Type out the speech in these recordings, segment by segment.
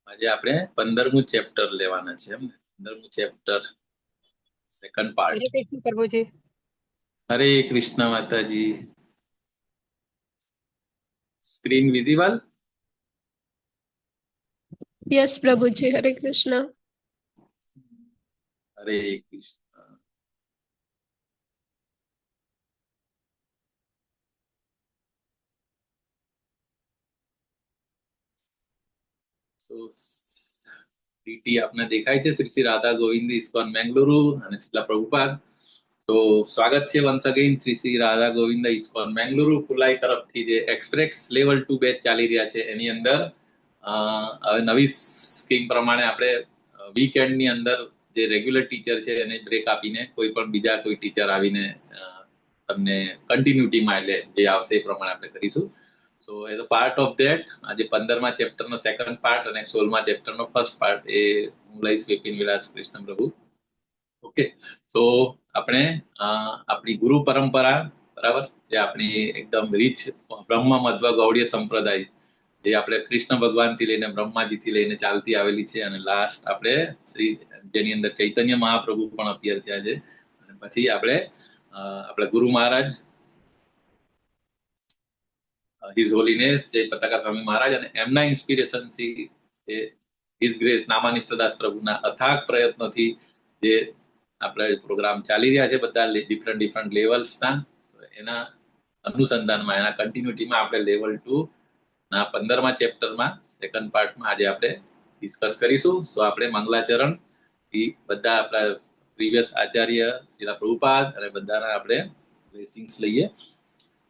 આજે આપણે 15મું ચેપ્ટર લેવાના છે. એમ ને 15મું ચેપ્ટર સેકન્ડ પાર્ટ. હરે કૃષ્ણ પ્રભુજી. હરે કૃષ્ણ માતાજી. Screen visible? યસ પ્રભુજી. હરે કૃષ્ણ. હરે કૃષ્ણ. ટીટી આપને દેખાય છે? શ્રી શ્રી રાધા ગોવિંદ ઇસ્કોન બેંગલુરુ અને શિલા પ્રભુપાદ. તો સ્વાગત છે once again Shri Shri Radha Govind ISKCON Bengaluru કુલાઈ તરફથી જે એક્સપ્રેસ લેવલ 2 બેચ ચાલી રહ્યા છે એની અંદર હવે નવી સ્કીમ પ્રમાણે આપણે વીકેન્ડની અંદર જે રેગ્યુલર ટીચર છે એને બ્રેક આપીને કોઈ પણ બીજા કોઈ ટીચર આવીને તમને કન્ટિન્યુટીમાં એટલે જે આવશે એ પ્રમાણે આપણે કરીશું. સો as a part of that આજે 15મા ચેપ્ટરનો સેકન્ડ પાર્ટ અને 16મા ચેપ્ટરનો ફર્સ્ટ પાર્ટ એ હું લઈશ વિપિન વિલાસ કૃષ્ણ પ્રભુ. ઓકે, તો આપણે આપણી ગુરુ પરંપરા બરાબર, જે આપણી એકદમ રીચ બ્રહ્મ મધ્વ ગૌડીય સંપ્રદાય જે આપણે કૃષ્ણ ભગવાનથી લઈને બ્રહ્માજીથી લઈને ચાલતી આવેલી છે અને લાસ્ટ આપણે શ્રી જેની અંદર ચૈતન્ય મહાપ્રભુ પણ અપિયર થયા છે અને પછી આપણે આપણા ગુરુ મહારાજ હિઝ હોલીનેસ જય પતાકા સ્વામી મહારાજ અને એમના ઇન્સ્પિરેશનથી હિઝ ગ્રેસ નામાનિષ્ઠદાસ પ્રભુના અથાગ પ્રયત્નોથી જે આપણે પ્રોગ્રામ ચાલી રહ્યા છે બધા ડિફરન્ટ લેવલ્સના, એના અનુસંધાનમાં એના કન્ટિન્યુટીમાં આપણે લેવલ 2 ના 15મા ચેપ્ટરમાં સેકન્ડ પાર્ટમાં આજે આપણે ડિસ્કસ કરીશું. સો આપણે મંગલાચરણ થી બધા આપણા પ્રીવિયસ આચાર્ય શ્રીલા પ્રભુપાદ અને બધાના આપણે બ્લેસિંગ્સ લઈએ.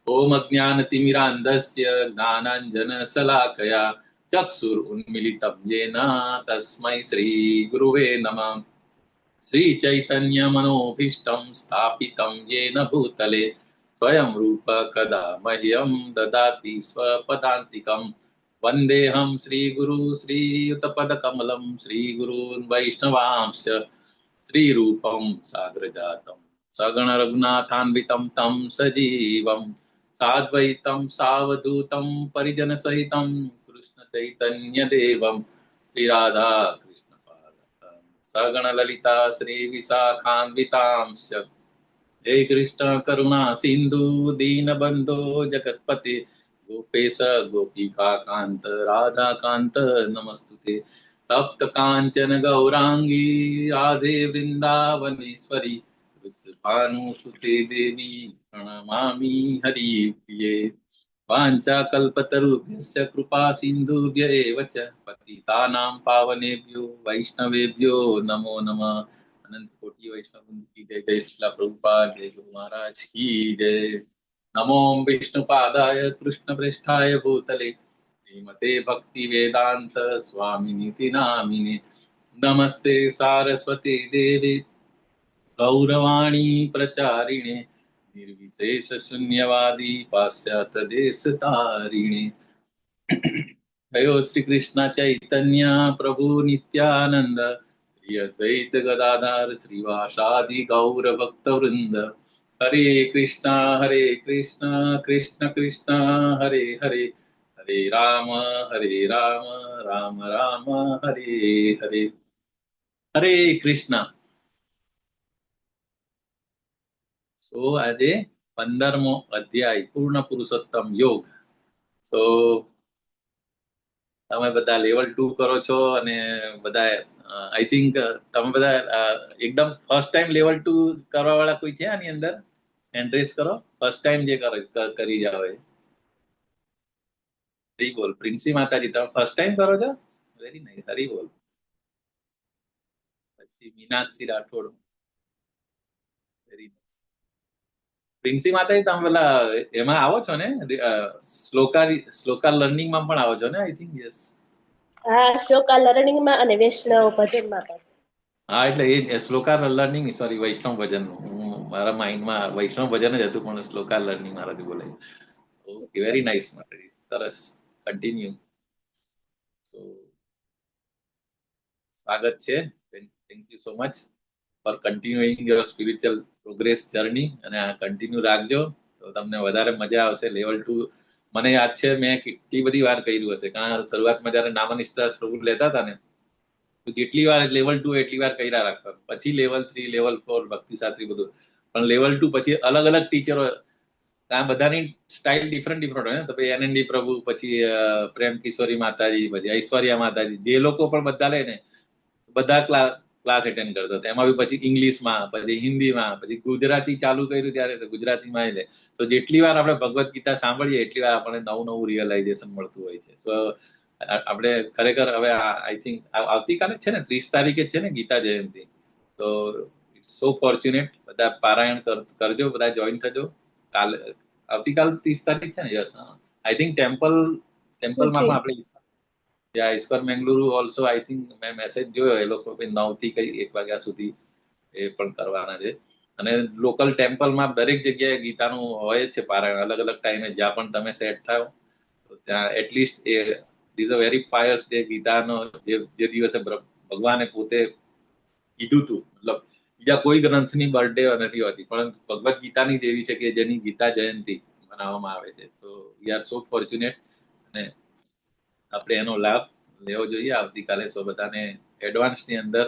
ઓમ અજ્ઞાનતિમિરાંધસ્ય જ્ઞાનાંજન શલાકયા ચક્ષુર ઉન્મિલિતમ યેન તસ્મૈ શ્રી ગુરુવે નમઃ. શ્રી ચૈતન્ય મનોભીષ્ટમ સ્થાપિતમ યેન ભૂતલે સ્વયં રૂપ કદા મહ્યમ દદાતિ સ્વપદાંતિકમ. વંદેહમ શ્રી ગુરુ શ્રીયુતપદ કમલમ શ્રી ગુરૂન વૈષ્ણવાંશ્ચ શ્રી રૂપમ સાગ્રજાતમ સગણ રઘુનાથાન્વિતમ તમ સજીવમ સાદ્વૈતમ સાવધૂતમ પરિજન સહિતમ કૃષ્ણ ચૈતન્ય દેવમ શ્રી રાધા કૃષ્ણ પાદમ સગણ લલિતા શ્રી વિશાખાન્વિતાંશ્ચ. હે કૃષ્ણ કરુણા સિંધુ દીનબંધો જગતપતે ગોપેશ ગોપિકા કાંત રાધા કાંત નમસ્તુતે. તપ્ત કાંચન ગૌરાંગી રાધે વૃંદાવનેશ્વરી ભાનુસુતે દેવી પ્रणमामि हरिप्रिये. वाञ्छाकल्पतरुभ्यश्च कृपा सिन्धुभ्य एव च पतितानां पावनेभ्यो वैष्णवेभ्यो नमो नमः. अनंत कोटि वैष्णव की जय. जय श्रीला प्रभुपाद. जय गुरु महाराज की जय. नमो विष्णुपादाय कृष्णप्रेष्ठाय भूतले श्रीमते भक्ति वेदांत स्वामिनीति नामिने. नमस्ते सारस्वती देवी गौरवाणी प्रचारिणे निर्विशेष शून्यवादी पाश्चात्य देश तारिणे. जयो श्री कृष्ण चैतन्य प्रभु नित्यानंद श्री अद्वैत गदाधर श्रीवासादि गौर भक्त वृंद. हरे कृष्णा कृष्ण कृष्ण हरे हरे हरे राम राम राम हरे हरे. हरे कृष्ण. સો આજે 15મો અધ્યાય પૂર્ણ પુરુષોત્તમ યોગ. સો તમે બધા લેવલ 2 કરો છો અને બધા આઈ થિંક તમે બધા એકદમ ફર્સ્ટ ટાઈમ લેવલ 2 કરવા વાળા કોઈ છે આની અંદર? હેન્ડ રેઝ કરો. ફર્સ્ટ ટાઈમ જે કરી જાવ એ. હરી બોલ. પ્રિન્સી માતાજી તમે ફર્સ્ટ ટાઈમ કરો છો? Very nice. હરી બોલ. પછી મીનાક્ષી રાઠોડ. Very nice. પ્રિન્સી માતાજી તમે પેલા એમાં આવો છો ને, શ્લોકા લર્નિંગ માં પણ આવો છો ને? I think yes. હા, શ્લોકા લર્નિંગ માં અને વૈષ્ણવ ભજન માં પણ. હા, એટલે એ શ્લોકા લર્નિંગ, સોરી, વૈષ્ણવ ભજન. મારા માઇન્ડમાં વૈષ્ણવ ભજન જ હતું પણ શ્લોકા લર્નિંગ મારાથી બોલાય. ઓકે, વેરી નાઇસ માતાજી. સરસ. કન્ટિન્યુ. તો સ્વાગત છે. Thank you so much for continuing your spiritual progress journey અને આ કન્ટિન્યુ રાખજો તો તમને વધારે મજા આવશે. લેવલ 2 મને યાદ છે મેં કેટલી બધી વાર કર્યું હશે, કારણ શરૂઆતમાં જયારે નામનિષ્ઠા પ્રભુ લેતા હતા ને, તો જેટલી વાર લેવલ 2 એટલી વાર કર્યા રાખવાનું, પછી લેવલ 3 લેવલ 4 ભક્તિ શાસ્ત્રી બધું, પણ લેવલ 2 પછી અલગ અલગ ટીચરો, આ બધાની સ્ટાઇલ ડિફરન્ટ હોય ને, તો પછી એનએનડી પ્રભુ, પછી પ્રેમ કિશોરી માતાજી, પછી ઐશ્વર્યા માતાજી, જે લોકો પણ બધા લે ને બધા ક્લાસ એટેન્ડ કરતો હતો. એમાં બી પછી ઇંગ્લિશમાં, પછી હિન્દીમાં, પછી ગુજરાતી ચાલુ કર્યું ત્યારે તો ગુજરાતીમાં લે. તો જેટલી વાર આપણે ભગવદ્ ગીતા સાંભળીએ એટલી વાર આપણને નવું રિયલાઇઝેશન મળતું હોય છે. સો આપણે ખરેખર હવે આઈ થિંક આવતીકાલે છે ને 30 તારીખે છે ને ગીતા જયંતિ, તો ઇટ્સ સો ફોર્ચ્યુનેટ, બધા પારાયણ કરજો, બધા જોઈન થજો. કાલે આવતીકાલ 30 તારીખ છે ને? યસ. આઈ થિંક ટેમ્પલમાં પણ આપણે ISKCON Mangaluru also I think મેં મેસેજ જોયો, એ લોકો 9 થી કઈ 1 વાગ્યા સુધી એ પણ કરવાના છે. અને લોકલ ટેમ્પલમાં દરેક જગ્યાએ ગીતાનું હોય જ છે પારાયણ, અલગ અલગ ટાઈમે જ્યાં પણ તમે સેટ થાવ તો ત્યાં at least is a very pious day. ગીતાનો જે દિવસે ભગવાને પોતે કીધું હતું, મતલબ બીજા કોઈ ગ્રંથની બર્થડે નથી હોતી, પરંતુ ભગવદ્ ગીતાની જેવી છે કે જેની ગીતા જયંતિ મનાવવામાં આવે છે. સો વી આર સો ફોર્ચ્યુનેટ, અને આપણે એનો લાભ લેવો જોઈએ આવતીકાલે. સો બધાને એડવાન્સની અંદર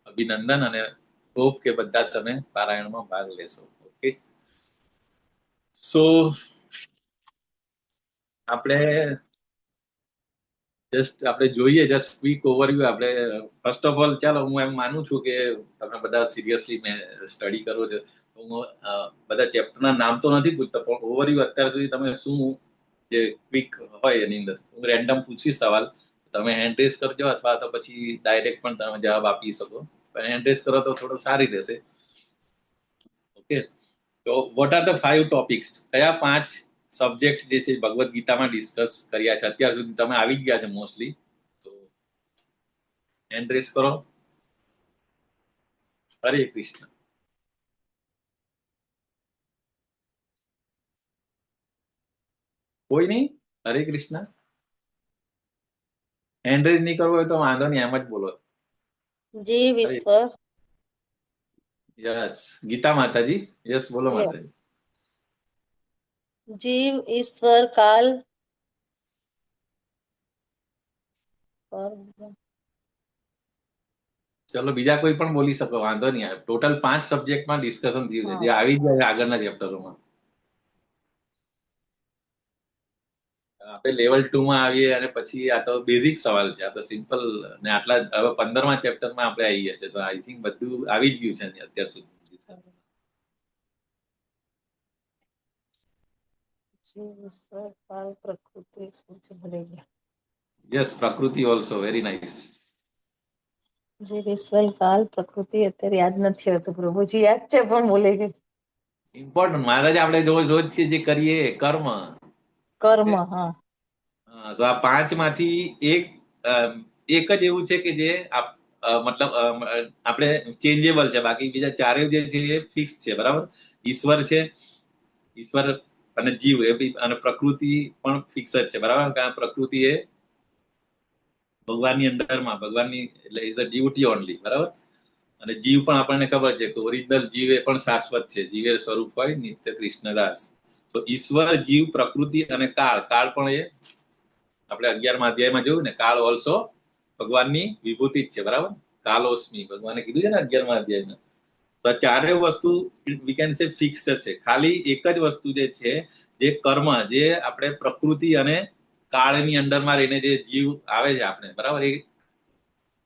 અભિનંદન, અને હોપ કે બધા તમે પારાયણમાં ભાગ લેશો. ઓકે, સો આપણે જોઈએ જસ્ટ ક્વિક ઓવરવ્યુ. આપણે ફર્સ્ટ ઓફ ઓલ, ચાલો હું એમ માનું છું કે તમે બધા સિરિયસલી મેં સ્ટડી કરો છો. હું બધા ચેપ્ટરના નામ તો નથી પૂછતો, પણ ઓવરવ્યુ અત્યાર સુધી તમે શું જે ક્વિક હોય એની અંદર હું રેન્ડમ પૂછીશ સવાલ, તમે હેન્ડ રેઝ કરજો, અથવા તો પછી ડાયરેક્ટ પણ તમે જવાબ આપી શકો. પણ હેન્ડ રેઝ કરો તો થોડું સારી રહેશે. ઓકે, તો વોટ આર ધ 5 ટોપિક્સ? કયા 5 સબ્જેક્ટ જે છે ભગવદ્ ગીતામાં ડિસ્કસ કર્યા છે અત્યાર સુધી? તમે આવી જ ગયા છે મોસ્ટલી, તો હેન્ડ રેઝ કરો. હરે કૃષ્ણ. કોઈ નહીં? હરે કૃષ્ણ. હેન્ડ રેઝ નહીં કરવો હોય તો વાંધો નહીં, એમ જ બોલો. જીવ ઈશ્વર. યસ, ગીતા માતાજી. યસ, બોલો માતાજી. જીવ ઈશ્વર કાલ. ચલો બીજા કોઈ પણ બોલી શકો, વાંધો નહીં. ટોટલ 5 સબ્જેક્ટમાં ડિસ્કશન થયું છે, જે આવી જાય આગળના ચેપ્ટરોમાં. આપણે લેવલ 2 માં આવીએ, અને પછી આ તો બેઝિક સવાલ છે, આ તો સિમ્પલ. ને આટલા હવે 15મા ચેપ્ટરમાં આપણે આવી ગયા છે, તો આઈ થિંક બધું આવી જ ગયું છે અત્યાર સુધી. પ્રકૃતિ. યસ, પ્રકૃતિ ઓલ્સો વેરી નાઇસ. જે ઈશ્વર કાલ પ્રકૃતિ અત્યારે યાદ નથી આવતું પ્રભુજી, યાદ છે પણ ભૂલી ગઈ. ઇમ્પોર્ટન્ટ મહારાજ, આપણે રોજ જે કરીએ કર્મ. હા. તો આ 5 માંથી એક જ એવું છે કે જે મતલબ આપણે ચેન્જેબલ છે, બાકી બીજા 4 જે છે એ ફિક્સ છે. બરાબર? ઈશ્વર છે, ઈશ્વર અને જીવ એ બી, અને પ્રકૃતિ પણ ફિક્સ જ છે. બરાબર? કારણ પ્રકૃતિ એ ભગવાનની અંડરમાં, ભગવાનની એટલે ઇઝ અ ડ્યુટી ઓનલી. બરાબર? અને જીવ પણ આપણને ખબર છે કે ઓરિજિનલ જીવ એ પણ શાશ્વત છે, જીવે સ્વરૂપ હોય નિત્ય કૃષ્ણદાસ. તો ઈશ્વર, જીવ, પ્રકૃતિ અને કાળ. કાળ પણ એ આપણે 11મા અધ્યાયમાં જોયું ને, કાળ ઓલ્સો ભગવાનની વિભૂતિ જ છે. બરાબર? કાલોસ્મી ભગવાને કીધું છે ને 11મા અધ્યાયમાં. તો આ 4 વસ્તુ વી કેન સે ફિક્સ છે. ખાલી એક જ વસ્તુ જે છે, જે કર્મ, જે આપણે પ્રકૃતિ અને કાળની અંડરમાં રહીને જે જીવ આવે છે આપણે, બરાબર, એ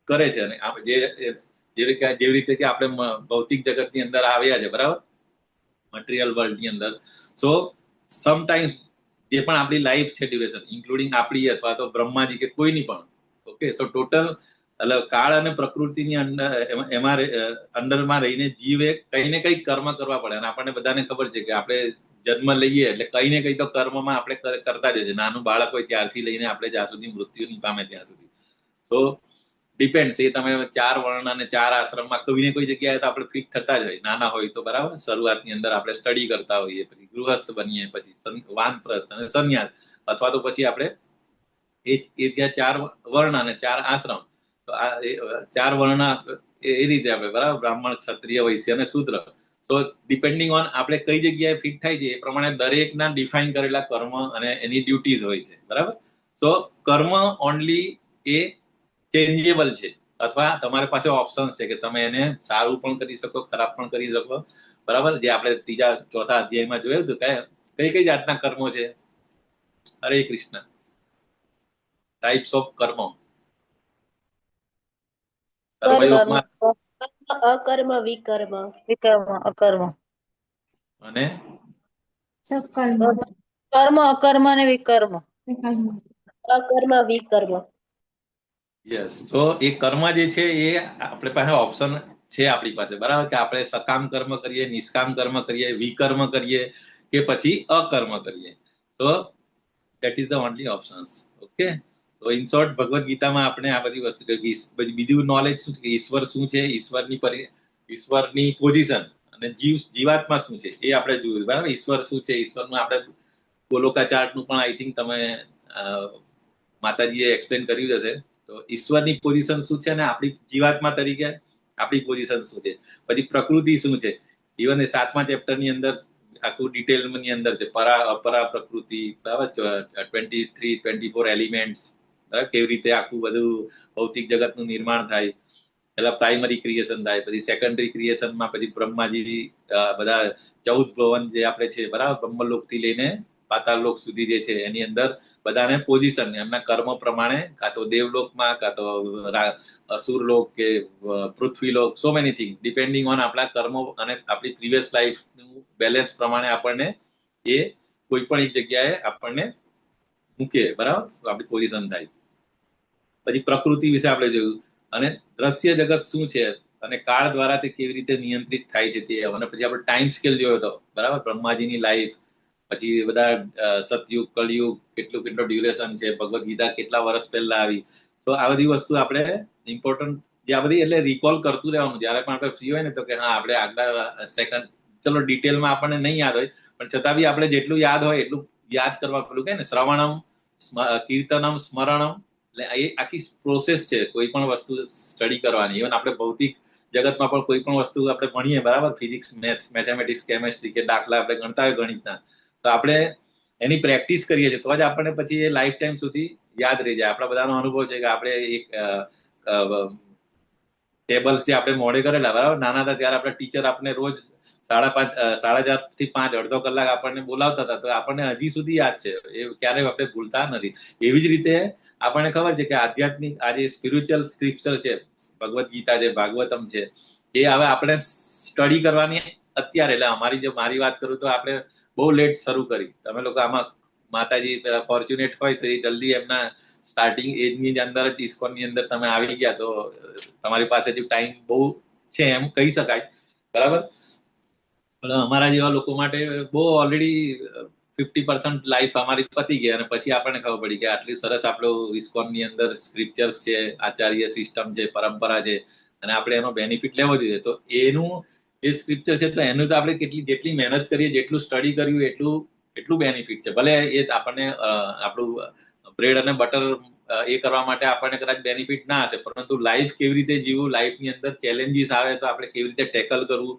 કરે છે. અને જેવી રીતે કે આપણે ભૌતિક જગતની અંદર આવ્યા છે, બરાબર, મટીરિયલ વર્લ્ડની અંદર. સો સમટાઈમ્સ જે પણ આપણી લાઈફ છે ડ્યુરેશન, ઇન્ક્લુડિંગ આપણી અથવા તો બ્રહ્માજી કે કોઈની પણ. ઓકે, સો ટોટલ કાળ અને પ્રકૃતિની અંડરમાં રહીને જીવે કઈ ને કઈ કર્મ કરવા પડે. અને આપણને બધાને ખબર છે કે આપણે જન્મ લઈએ એટલે કઈ ને કઈ તો કર્મમાં આપણે કરતા જ છે. નાનું બાળક હોય ત્યારથી લઈને આપણે જ્યાં સુધી મૃત્યુ નહીં પામે ત્યાં સુધી. તો ડિપેન્ડ્સ, એ તમે 4 વર્ણ અને 4 આશ્રમમાં કોઈ ને કોઈ જગ્યાએ તો આપણે ફિટ થતા જ હોય. નાના હોય તો બરાબર, શરૂઆતની અંદર આપણે સ્ટડી કરતા હોઈએ, પછી ગૃહસ્થ બનીએ, પછી વાનપ્રસ્થ અને સંન્યાસ, અથવા તો પછી આપણે એ ત્યાં 4 વર્ણ અને 4 આશ્રમ. તો આ 4 વર્ણ એ રીતે આપણે, બરાબર, બ્રાહ્મણ, ક્ષત્રિય, વૈશ્ય અને શૂદ્ર. સો ડિપેન્ડિંગ ઓન આપણે કઈ જગ્યાએ ફિટ થાય છે એ પ્રમાણે દરેકના ડિફાઇન કરેલા કર્મ અને એની ડ્યુટીઝ હોય છે, બરાબર. સો કર્મ ઓનલી એ ચેન્જેબલ છે, અથવા તમારી પાસે ઓપ્શન્સ છે કે તમે એને સારું પણ કરી શકો, ખરાબ પણ કરી શકો, બરાબર. જે આપણે ત્રીજા ચોથા અધ્યાયમાં જોયું હતું કે કઈ કઈ જાતના કર્મો છે. હરે કૃષ્ણ. ટાઈપ્સ ઓફ કર્મ. કર્મયોગમાં અકર્મ વિકર્મ. વિકર્મ અકર્મ અને કર્મ અકર્મ અને વિકર્મ. અકર્મ વિકર્મ. યસ. તો એ કર્મ જે છે એ આપણે પાસે ઓપ્શન છે આપણી પાસે, બરાબર, કે આપણે સકામ કર્મ કરીએ, નિષ્કામ કર્મ કરીએ, વિકર્મ કરીએ કે પછી અકર્મ કરીએ. So that is the only options. Okay. તો ઇન શોર્ટ ભગવદ ગીતામાં આપણે આ બધી વસ્તુ બીજું નોલેજ શું છે, ઈશ્વર શું છે, ઈશ્વરની પોઝિશન અને જીવાત્મા શું છે એ આપણે જોયું, બરાબર. ઈશ્વર શું છે, ઈશ્વરનું આપણે ગોલોકા ચાર્ટનું પણ આઈ થિંક તમે માતાજીએ એક્સપ્લેન કર્યું હશે. તો ઈશ્વરની પોઝિશન શું છે અને આપણી જીવાત્મા તરીકે આપણી પોઝિશન શું છે. પછી પ્રકૃતિ શું છે, ઇવન એ 7મા ચેપ્ટરની અંદર આખું ડિટેલની અંદર છે. પરા અપરા પ્રકૃતિ, બરાબર, 23 24 એલિમેન્ટ્સ, કેવી રીતે આખું બધું ભૌતિક જગતનું નિર્માણ થાય. પેલા પ્રાઇમરી ક્રિએશન થાય, પછી સેકન્ડરી ક્રિએશનમાં પછી બ્રહ્માજી બધા 14 ભવન જે આપણે છે, બરાબર, બ્રહ્મલોકથી લઈને પાતાળ લોક સુધી જે છે એની અંદર બધાને પોઝિશન એમના કર્મ પ્રમાણે કાં તો દેવલોકમાં, કાં તો અસુરલોક કે પૃથ્વીલોક, so many thing depending on આપણા કર્મો અને આપણી પ્રીવિયસ લાઈફનું બેલેન્સ પ્રમાણે આપણને એ કોઈ પણ એક જગ્યાએ આપણને મૂકે, બરાબર, આપણી પોઝિશન થાય. પછી પ્રકૃતિ વિશે આપણે જોયું, અને દ્રશ્ય જગત શું છે અને કાળ દ્વારા તે કેવી રીતે નિયંત્રિત થાય છે તે. અને પછી આપણે ટાઈમ સ્કેલ જોયો હતો, બરાબર, બ્રહ્માજીની લાઈફ, પછી બધા સતયુગ, કળયુગ, કેટલું ડ્યુરેશન છે, ભગવદ ગીતા કેટલા વર્ષ પહેલા આવી. તો આ બધી વસ્તુ આપણે ઇમ્પોર્ટન્ટ જે આ બધી એટલે રિકોલ કરતું રહેવાનું જયારે પણ આપણે ફ્રી હોય ને, તો કે હા આપણે આગલા સેકન્ડ, ચલો ડિટેલમાં આપણને નહીં યાદ હોય પણ છતાં બી આપણે જેટલું યાદ હોય એટલું યાદ કરવા, પેલું કે ને શ્રવણમ, કીર્તનમ, સ્મરણમ, એટલે એ આખી પ્રોસેસ છે કોઈ પણ વસ્તુ સ્ટડી કરવાની. ઇવન આપણે ભૌતિક જગતમાં પણ કોઈ પણ વસ્તુ આપણે ભણીએ, બરાબર, ફિઝિક્સ, મેથેમેટિક્સ, કેમેસ્ટ્રી કે દાખલા આપણે ગણતા હોય ગણિતના, તો આપણે એની પ્રેક્ટિસ કરીએ છીએ તો જ આપણને પછી એ લાઈફ ટાઈમ સુધી યાદ રહી જાય. આપણા બધાનો અનુભવ છે કે આપણે એક ટેબલ્સ જે આપણે મોડે કરેલા, બરાબર, નાના હતા ત્યારે આપણે ટીચર આપણે રોજ 4:30 થી 5 અડધો કલાક આપણને બોલાવતા હતા, તો આપણને હજી સુધી યાદ છે, એ ક્યારેય આપણે ભૂલતા નથી. એવી જ રીતે આપણને ખબર છે કે આધ્યાત્મિક આ જે સ્પિરિચ્યુઅલ સ્ક્રિપ્ચર છે, ભગવદ ગીતા છે, ભાગવતમ છે, એ હવે આપણે સ્ટડી કરવાની અત્યારે, એટલે મારી વાત કરું તો આપણે બહુ લેટ શરૂ કરી. તમે લોકો આમાં માતાજી ફોર્ચ્યુનેટ હોય તો એ જલ્દી એમના સ્ટાર્ટિંગ એજની અંદર જ ઇસ્કોનની અંદર તમે આવી ગયા, તો તમારી પાસે જે ટાઈમ બહુ છે એમ કહી શકાય, બરાબર. અમારા જેવા લોકો માટે બહુ ઓલરેડી 50% લાઈફ અમારી પતી ગઈ અને પછી આપણને ખબર પડી કે આટલી સરસ આપણું ઇસ્કોનની અંદર સ્ક્રિપ્ચર્સ છે, આચાર્ય સિસ્ટમ છે, પરંપરા છે, અને આપણે એનો બેનિફિટ લેવો જોઈએ. તો એનું જે સ્ક્રિપ્ચર છે તો એનું તો આપણે જેટલી મહેનત કરીએ, જેટલું સ્ટડી કર્યું એટલું બેનિફિટ છે. ભલે એ આપણને આપણું બ્રેડ અને બટર એ કરવા માટે આપણને કદાચ બેનિફિટ ના હશે, પરંતુ લાઈફ કેવી રીતે જીવવું, લાઈફની અંદર ચેલેન્જીસ આવે તો આપણે કેવી રીતે ટેકલ કરવું,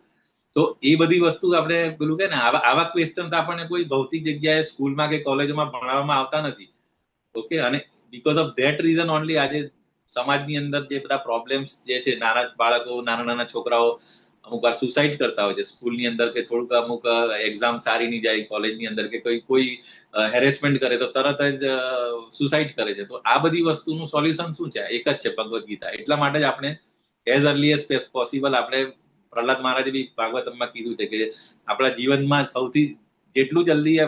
તો એ બધી વસ્તુ આપણે પેલું કે ને આવા ક્વેશ્ચન આપણને કોઈ ભૌતિક જગ્યાએ સ્કૂલમાં કે કોલેજમાં ભણાવવામાં આવતા નથી. ઓકે. અને because of that reason only આજે સમાજની અંદર જે બધા પ્રોબ્લેમ્સ જે છે, નાના બાળકો, નાના છોકરાઓ અમુક વાર સુસાઇડ કરતા હોય છે સ્કૂલની અંદર, કે થોડુંક અમુક એક્ઝામ સારી નહીં જાય કોલેજની અંદર, કે કોઈ હેરેસમેન્ટ કરે તો તરત જ સુસાઇડ કરે છે. તો આ બધી વસ્તુનું સોલ્યુશન શું છે? એક જ છે, ભગવદ ગીતા. એટલા માટે જ આપણે એઝ અર્લી એઝ પોસિબલ આપણે પ્રહલાદ મહારાજે બી ભાગવતમમાં કીધું છે કે આપણા જીવનમાં સૌથી જેટલું જલ્દી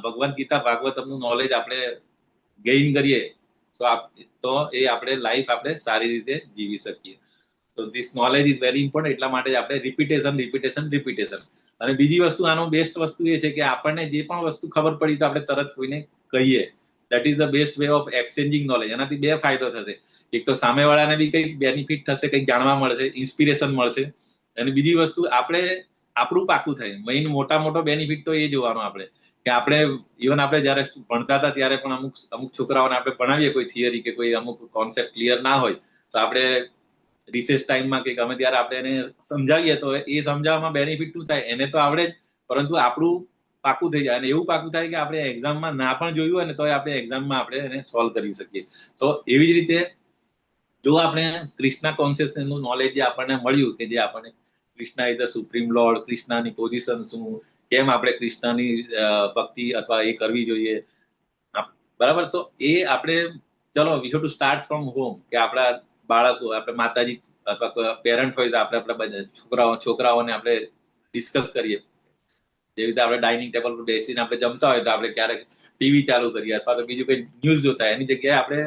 ભગવદ ગીતા ભાગવતમનું નોલેજ આપણે ગેઇન કરીએ તો એ આપણે લાઈફ આપણે સારી રીતે જીવી શકીએ. So this knowledge is very important. એટલા માટે જ આપણે રિપીટેશન. અને બીજી વસ્તુ, આનો બેસ્ટ વસ્તુ એ છે કે આપણને જે પણ વસ્તુ ખબર પડી તો આપણે તરત કોઈને કહીએ. That is the best way of exchanging knowledge. એનાથી બે ફાયદો થશે. એક તો સામેવાળાને બી કંઈક બેનિફિટ થશે, કંઈક જાણવા મળશે, ઇન્સ્પિરેશન મળશે. અને બીજી વસ્તુ, આપણે આપણું પાકું થાય. મેઇન મોટો બેનિફિટ તો એ જોવાનો આપણે, કે આપણે ઇવન આપણે જયારે ભણતા હતા ત્યારે પણ અમુક છોકરાઓને આપણે ભણાવીએ કોઈ થિયરી કે કોઈ અમુક કોન્સેપ્ટ ક્લિયર ના હોય તો આપણે રિસેસ ટાઈમમાં કે ગમે ત્યારે આપણે એને સમજાવીએ તો એ સમજાવવામાં બેનિફિટ શું થાય, એને તો આવડે જ, પરંતુ આપણું પાકું થઈ જાય અને એવું પાકું થાય કે આપણે એક્ઝામમાં ના પણ જોયું હોય ને તો આપણે એક્ઝામમાં આપણે એને સોલ્વ કરી શકીએ. તો એવી જ રીતે જો આપણે ક્રિષ્ના કોન્શિયસનેસનું નોલેજ જે આપણને મળ્યું કે જે આપણને Krishna is the supreme lord, કૃષ્ણની પોઝિશન શું, કેમ આપણે કૃષ્ણની ભક્તિ અથવા એ કરવી જોઈએ, બરાબર. તો એ આપણે ચલો વી have to start from home, કે આપણા બાળકો, આપણે માતાજી અથવા પેરેન્ટ હોય તો આપણે આપણા છોકરાઓને આપણે ડિસ્કસ કરીએ. જેવી રીતે આપણે ડાઇનિંગ ટેબલ પર બેસીને આપણે જમતા હોય તો આપણે ક્યારેક ટીવી ચાલુ કરીએ અથવા તો બીજું કઈ ન્યૂઝ જોતા હોય, એની જગ્યાએ આપણે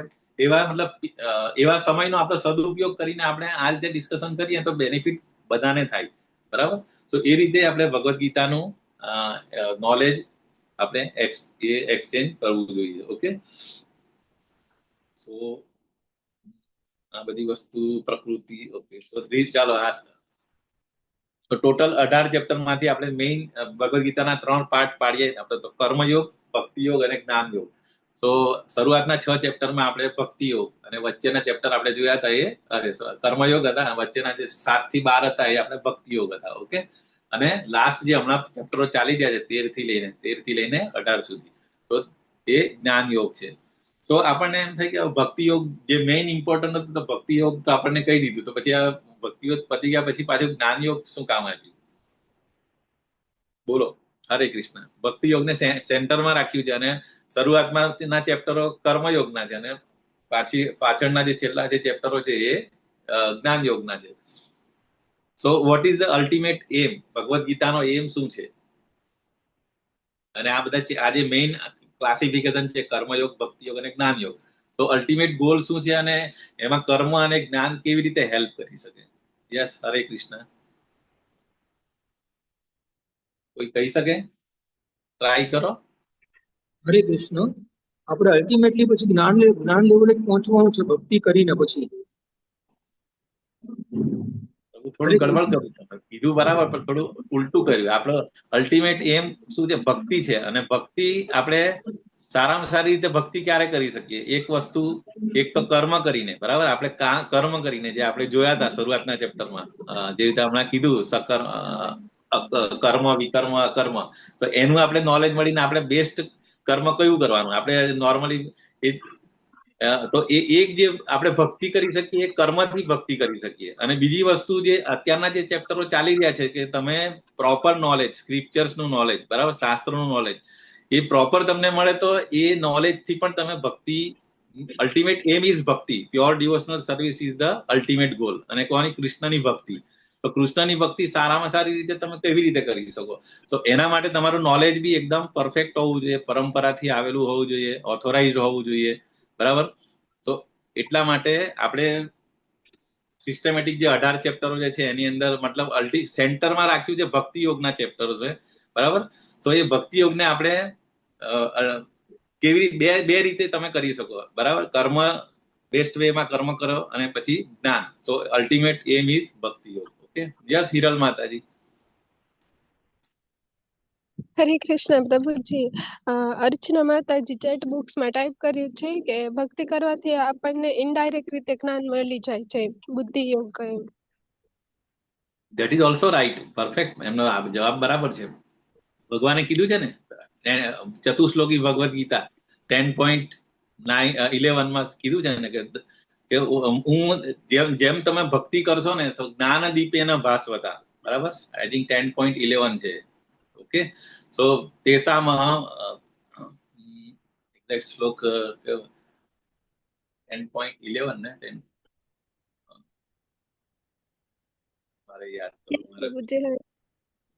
એવા સમયનો આપણે સદુપયોગ કરીને આપણે આ રીતે ડિસ્કશન કરીએ તો બેનિફિટ બધાને થાય, બરાબર. તો એ રીતે આપણે ભગવદ્ ગીતાનું નોલેજ આપણે એક્સચેન્જ કરવું જોઈએ. ઓકે, સો આ બધી વસ્તુ પ્રકૃતિ. ઓકે, તો ચાલો તો ટોટલ 18 ચેપ્ટર માંથી આપણે મેઇન ભગવદ્ ગીતાના 3 પાર્ટ પાડીએ આપણે, તો કર્મયોગ, ભક્તિ યોગ અને જ્ઞાન યોગ. તો શરૂઆતના 6 ચેપ્ટરમાં આપણે ભક્તિ યોગ અને વચ્ચેના ચેપ્ટર આપણે જોયા હતા કર્મયોગ હતા, વચ્ચેના જે 7 થી 12 હતા એ આપણે ભક્તિ યોગ હતા. ઓકે, અને લાસ્ટ જે હમણાં ચેપ્ટરો ચાલી રહ્યા છે 13 થી લઈને 18 સુધી, તો એ જ્ઞાન યોગ છે. તો આપણને એમ થાય કે ભક્તિ યોગ જે મેઇન ઇમ્પોર્ટન્ટ હતું તો ભક્તિ યોગ તો આપણને કહી દીધું, તો પછી આ ભક્તિ યોગ પતી ગયા પછી પાછું જ્ઞાન યોગ શું કામ આવ્યું? બોલો. હરે કૃષ્ણ. ભક્તિ યોગને સેન્ટરમાં રાખ્યું છે અને શરૂઆતમાં ના ચેપ્ટરો કર્મયોગના છે અને પાછળના જે છેલ્લા જે ચેપ્ટરો છે એ જ્ઞાન યોગના છે. So what is the ultimate aim? Bhagavad ગીતાનો એમ શું છે? અને આ બધા આ જે મેઇન ક્લાસિફિકેશન છે કર્મયોગ, ભક્તિ યોગ અને જ્ઞાન યોગ, તો અલ્ટિમેટ ગોલ શું છે અને એમાં કર્મ અને જ્ઞાન કેવી રીતે હેલ્પ કરી શકે? યસ, હરે કૃષ્ણ. કોઈ કહી શકે? ટ્રાય કરો. હરે કૃષ્ણ. આપણે અલ્ટિમેટલી પછી જ્ઞાન લેવલે પહોંચવાનું છે ભક્તિ કરીને પછી. થોડું ગડબડ કર્યું, કીધું બરાબર પણ થોડું ઉલટું કર્યું. આપણો અલ્ટિમેટ એમ શું છે? ભક્તિ છે. અને ભક્તિ આપણે સારામાં સારી રીતે ભક્તિ ક્યારે કરી શકીએ? એક વસ્તુ, એક તો કર્મ કરીને, બરાબર. આપણે કર્મ કરીને, જે આપણે જોયા હતા શરૂઆતના ચેપ્ટરમાં, જે રીતે હમણાં કીધું કર્મ, વિકર્મ, અકર્મ, તો એનું આપણે નોલેજ મળીને આપણે બેસ્ટ કર્મ કયું કરવાનું, આપણે નોર્મલી તો એ એક જે આપણે ભક્તિ કરી શકીએ એ કર્મથી ભક્તિ કરી શકીએ. અને બીજી વસ્તુ જે અત્યારના જે ચેપ્ટરો ચાલી રહ્યા છે કે તમે પ્રોપર નોલેજ, સ્ક્રિપ્ચર્સનું નોલેજ, બરાબર, શાસ્ત્રનું નોલેજ એ પ્રોપર તમને મળે તો એ નોલેજ થી પણ તમે ભક્તિ, ultimate aim is bhakti, pure devotional service is the ultimate goal. અને કોની? કૃષ્ણની ભક્તિ. તો કૃષ્ણની ભક્તિ સારામાં સારી રીતે તમે કેવી રીતે કરી શકો? તો એના માટે તમારું નોલેજ બી એકદમ પરફેક્ટ હોવું જોઈએ, પરંપરાથી આવેલું હોવું જોઈએ, ઓથોરાઇઝડ હોવું જોઈએ, બરાબર. તો એટલા માટે આપણે સિસ્ટમેટિક જે 18 ચેપ્ટરો જે છે એની અંદર મતલબ સેન્ટરમાં રાખ્યું છે ભક્તિ યોગના ચેપ્ટરો છે, બરાબર. તો એ ભક્તિ યોગને આપણે કેવી બે રીતે તમે કરી શકો, બરાબર. કર્મ, બેસ્ટ વેમાં કર્મ કરો અને પછી જ્ઞાન. તો અલ્ટિમેટ એમ ઇઝ ભક્તિ યોગ. ઓકે, યસ હિરલ માતાજી. હરે કૃષ્ણ પ્રભુજી. અર્ચના માતાજી ચેટ બોક્સમાં ટાઈપ કર્યું છે કે ભક્તિ કરવાથી આપણને ઇનડાયરેક્ટ રીતે જ્ઞાન મળી જાય છે, બુદ્ધિ યોગ aim. That is also right, perfect. એમનો જવાબ બરાબર છે. ભગવાને કીધું છે ને ચતુશ્લોકી ભગવદ્ ગીતા 10.11 માં કીધું છે ને કે હું જેમ તમે ભક્તિ કરશો ને તો જ્ઞાન દીપેન ભાસ્વતા, બરાબર. આઈ થિંક 10.11 છે. ઓકે, સો તેસામાં શ્લોક 10.11 ને 10 મારે યાદ કરવું.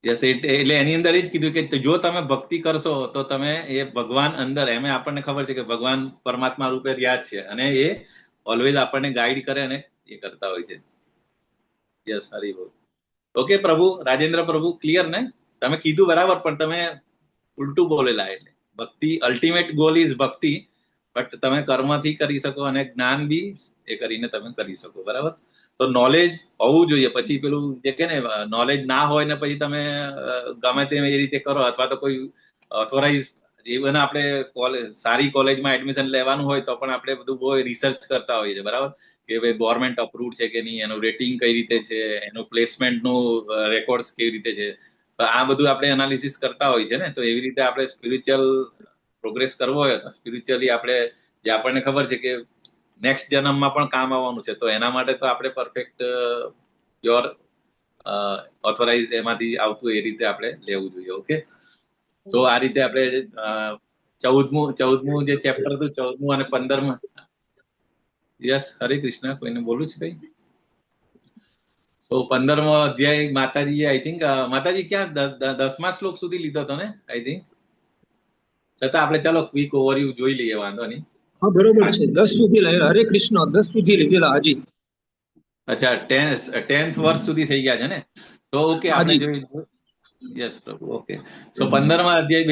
યસ, એટલે એની અંદર એ જ કીધું કે જો તમે ભક્તિ કરશો તો તમે એ ભગવાન અંદર, એમ આપણને ખબર છે કે ભગવાન પરમાત્મા રૂપે રહ્યા છે અને એ ઓલવેઝ આપણને ગાઈડ કરે અને એ કરતા હોય છે. યસ, હરી બોલ. ઓકે પ્રભુ, રાજેન્દ્ર પ્રભુ, ક્લિયર ને? તમે કીધું બરાબર પણ તમે ઉલટું બોલેલા. એટલે ભક્તિ, અલ્ટિમેટ ગોલ ઇઝ ભક્તિ, બટ તમે કર્મથી કરી શકો અને જ્ઞાન બી એ કરીને તમે કરી શકો, બરાબર. તો નોલેજ હોવું જોઈએ. પછી પેલું જે કે ને નોલેજ ના હોય ને પછી તમે ગમે તેમ એ રીતે કરો અથવા તો કોઈ ઓથોરાઇઝ ઇવન આપણે સારી કોલેજમાં એડમિશન લેવાનું હોય તો પણ આપણે બધું બહુ રિસર્ચ કરતા હોઈએ છીએ, બરાબર, કે ભાઈ ગવર્મેન્ટ અપ્રુવડ છે કે નહીં, એનું રેટિંગ કઈ રીતે છે, એનું પ્લેસમેન્ટનું રેકોર્ડ્સ કેવી રીતે છે, તો આ બધું આપણે એનાલિસિસ કરતા હોય છે ને. તો એવી રીતે આપણે સ્પિરિચ્યુઅલ પ્રોગ્રેસ કરવો હોય તો સ્પિરિચ્યુઅલી આપણે, જે આપણને ખબર છે કે નેક્સ્ટ જન્મમાં પણ કામ આવવાનું છે, તો એના માટે તો આપણે પરફેક્ટ પ્યોર ઓથોરાઇઝ એમાંથી આવતું એ રીતે આપણે લેવું જોઈએ. ઓકે, તો આ રીતે આપણે 14મું જે ચેપ્ટર હતું, 14મું અને 15મું. યસ, હરે કૃષ્ણ. કોઈને બોલું છે કઈ? તો 15મો અધ્યાય માતાજીએ આઈ થિંક માતાજી ક્યાં 10મા શ્લોક સુધી લીધો હતો ને, આઈ થિંક. છતાં આપણે ચાલો ક્વિક ઓવરવ્યુ જોઈ લઈએ, વાંધો નહીં. હા બરોબર છે, 10 સુધી હરે કૃષ્ણ 10 સુધી લીધેલા હાજી. અચ્છા, 10th વર્ષ સુધી થઈ ગયા છે ને. તો ઓકે, આપણે જોઈ. યસ પ્રભુ. ઓકે, સો 15મા અધ્યાય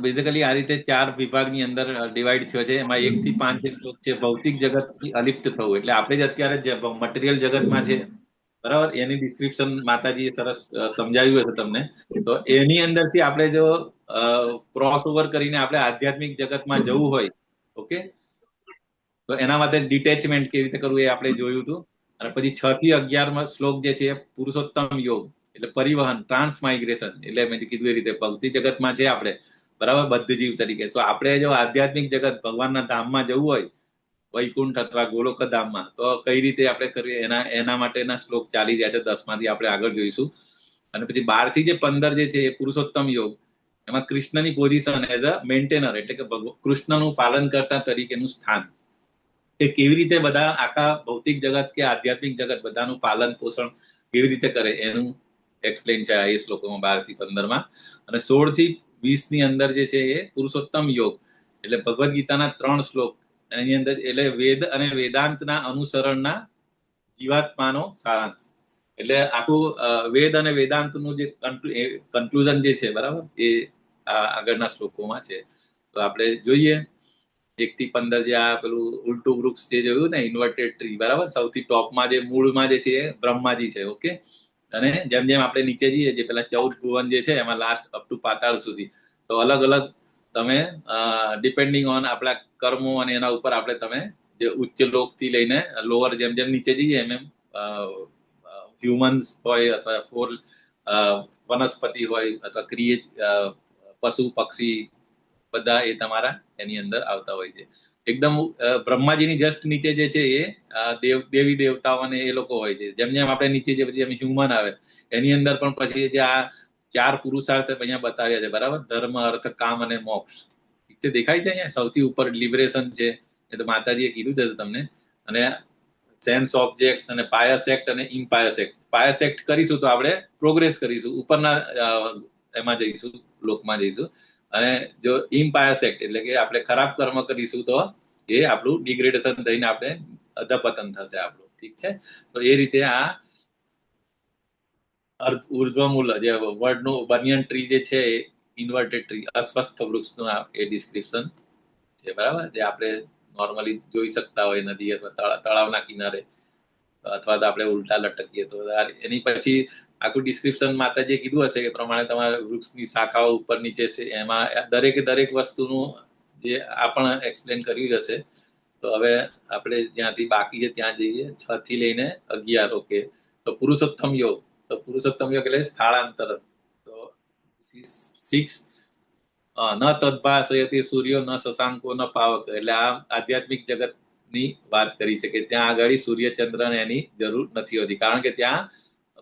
બેઝિકલી આ રીતે 4 વિભાગની અંદર ડિવાઈડ થયો છે. એમાં 1 થી 5 શ્લોક છે ભૌતિક જગતથી અલિપ્ત થવું, એટલે આપણે જ અત્યારે મટીરિયલ જગતમાં છે, બરાબર, એની ડિસ્ક્રિપ્શન માતાજીએ સરસ સમજાવ્યું હશે તમને. તો એની અંદરથી આપણે જો ક્રોસ ઓવર કરીને આપણે આધ્યાત્મિક જગતમાં જવું હોય, ઓકે, તો એના માટે ડિટેચમેન્ટ કેવી રીતે કરવું એ આપણે જોયું હતું. અને પછી 6 થી 11મા શ્લોક જે છે પુરુષોત્તમ યોગ, એટલે પરિવહન, ટ્રાન્સમાઇગ્રેશન, એટલે મેં કીધું એ રીતે ભૌતિક જગતમાં છે આપણે, બરાબર, બદ્ધ જીવ તરીકે. તો આપણે જો આધ્યાત્મિક જગત ભગવાનના ધામમાં જવું હોય, વૈકુંઠ અથવા ગોલોક ધામમાં, તો કઈ રીતે આપણે કરીએ એના માટેના શ્લોક ચાલી રહ્યા છે. 10માંથી આપણે આગળ જોઈશું. અને પછી 12 થી જે 15 જે છે એ પુરુષોત્તમ યોગ, એમાં કૃષ્ણની પોઝિશન એઝ અ મેન્ટેનર, એટલે કે કૃષ્ણનું પાલન કરતા તરીકેનું સ્થાન, કે કેવી રીતે બધા આખા ભૌતિક જગત કે આધ્યાત્મિક જગત બધાનું પાલન પોષણ કેવી રીતે કરે એનું એક્સપ્લેન છે આ શ્લોકોમાં 12 થી 15માં. અને 16 થી 20 ની અંદર જે છે એ પુરુષોત્તમ યોગ, એટલે ભગવદ ગીતાના 3 શ્લોક એની અંદર, એટલે વેદ અને વેદાંતના અનુસરણના જીવાત્માનો સારાંશ, એટલે આખું વેદ અને વેદાંતનું જે કન્ક્લુઝન જે છે, બરાબર, એ આગળના શ્લોકોમાં છે. તો આપણે જોઈએ 1 થી 15 જે આ પેલું ઉલટું વૃક્ષ જે જોયું ને, ઇન્વર્ટેડ ટ્રી, બરાબર, સૌથી ટોપમાં જે મૂળમાં જે છે એ બ્રહ્માજી છે. ઓકે, અને જેમ જેમ આપણે નીચે જઈએ, જે પેલા 14 ભુવન જે છે એમાં લાસ્ટ અપ ટુ પાતાળ સુધી, તો અલગ અલગ તમે ડિપેન્ડિંગ ઓન આપણા કર્મો અને એના ઉપર આપણે તમે જે ઉચ્ચ લોક થી લઈને લોઅર, જેમ જેમ નીચે જઈએ એમ એમ હ્યુમન્સ હોય અથવા વનસ્પતિ હોય અથવા પશુ પક્ષી, બધા એ તમારા એની અંદર આવતા હોય છે. એકદમ બ્રહ્માજીની જસ્ટ નીચે જે છે એ દેવી દેવતાઓ અને એ લોકો હોય છે. જેમ જેમ આપણે નીચે જે પછી હ્યુમન આવે, એની અંદર પણ પછી જે આ 4 પુરુષાર્થ અહીંયા બતાવ્યા છે, બરાબર, ધર્મ, અર્થ, કામ અને મોક્ષ. ઠીક છે, દેખાય છે અહીંયા સૌથી ઉપર લિબરેશન છે, એ તો માતાજીએ કીધું છે તમને. અને સેન્સ ઓબ્જેક્ટ્સ અને પાયસ એક્ટ અને ઇમ્પાયસ એક્ટ. પાયસ એક્ટ કરીશું તો આપણે પ્રોગ્રેસ કરીશું, ઉપરના એમાં જઈશું, લોકમાં જઈશું. અને જો ઇમ્પાયસ એક્ટ એટલે કે આપણે ખરાબ કર્મ કરીશું તો એ આપણું ડિગ્રેડેશન થઈને આપણે અધપતન થશે આપણું. ઠીક છે, તો એ રીતે આ ઉર્ધ્વમૂલ જે વર્ડનું બનિયન ટ્રી જે છે, ઇન્વર્ટેડ ટ્રી, અસ્વસ્થ વૃક્ષનું એ ડિસ્ક્રિપ્શન છે, બરાબર, જે આપણે નોર્મલી જોઈ શકતા હોય નદી અથવા તળાવના કિનારે, અથવા તો આપણે ઉલટા લટકીએ તો. એની પછી આખું ડિસ્ક્રિપ્શન માતાજીએ કીધું હશે કે પ્રમાણે તમારા વૃક્ષની શાખાઓ ઉપર નીચે છે, એમાં દરેક વસ્તુનું જે આપણ એક્સપ્લેન કર્યું હશે. તો હવે આપણે જ્યાંથી બાકી છે ત્યાં જઈએ, 6 થી લઈને 11. ઓકે, તો પુરુષોત્તમ યોગ, તો પુરુષોત્તમ યોગ એટલે સ્થળાંતર. તો 6 ન તદ્ભાસયતિ સૂર્યો ન શશાંકો ન પાવક, એટલે આ આધ્યાત્મિક જગતની વાત કરી છે કે ત્યાં આગળ સૂર્ય ચંદ્ર એની જરૂર નથી હોતી, કારણ કે ત્યાં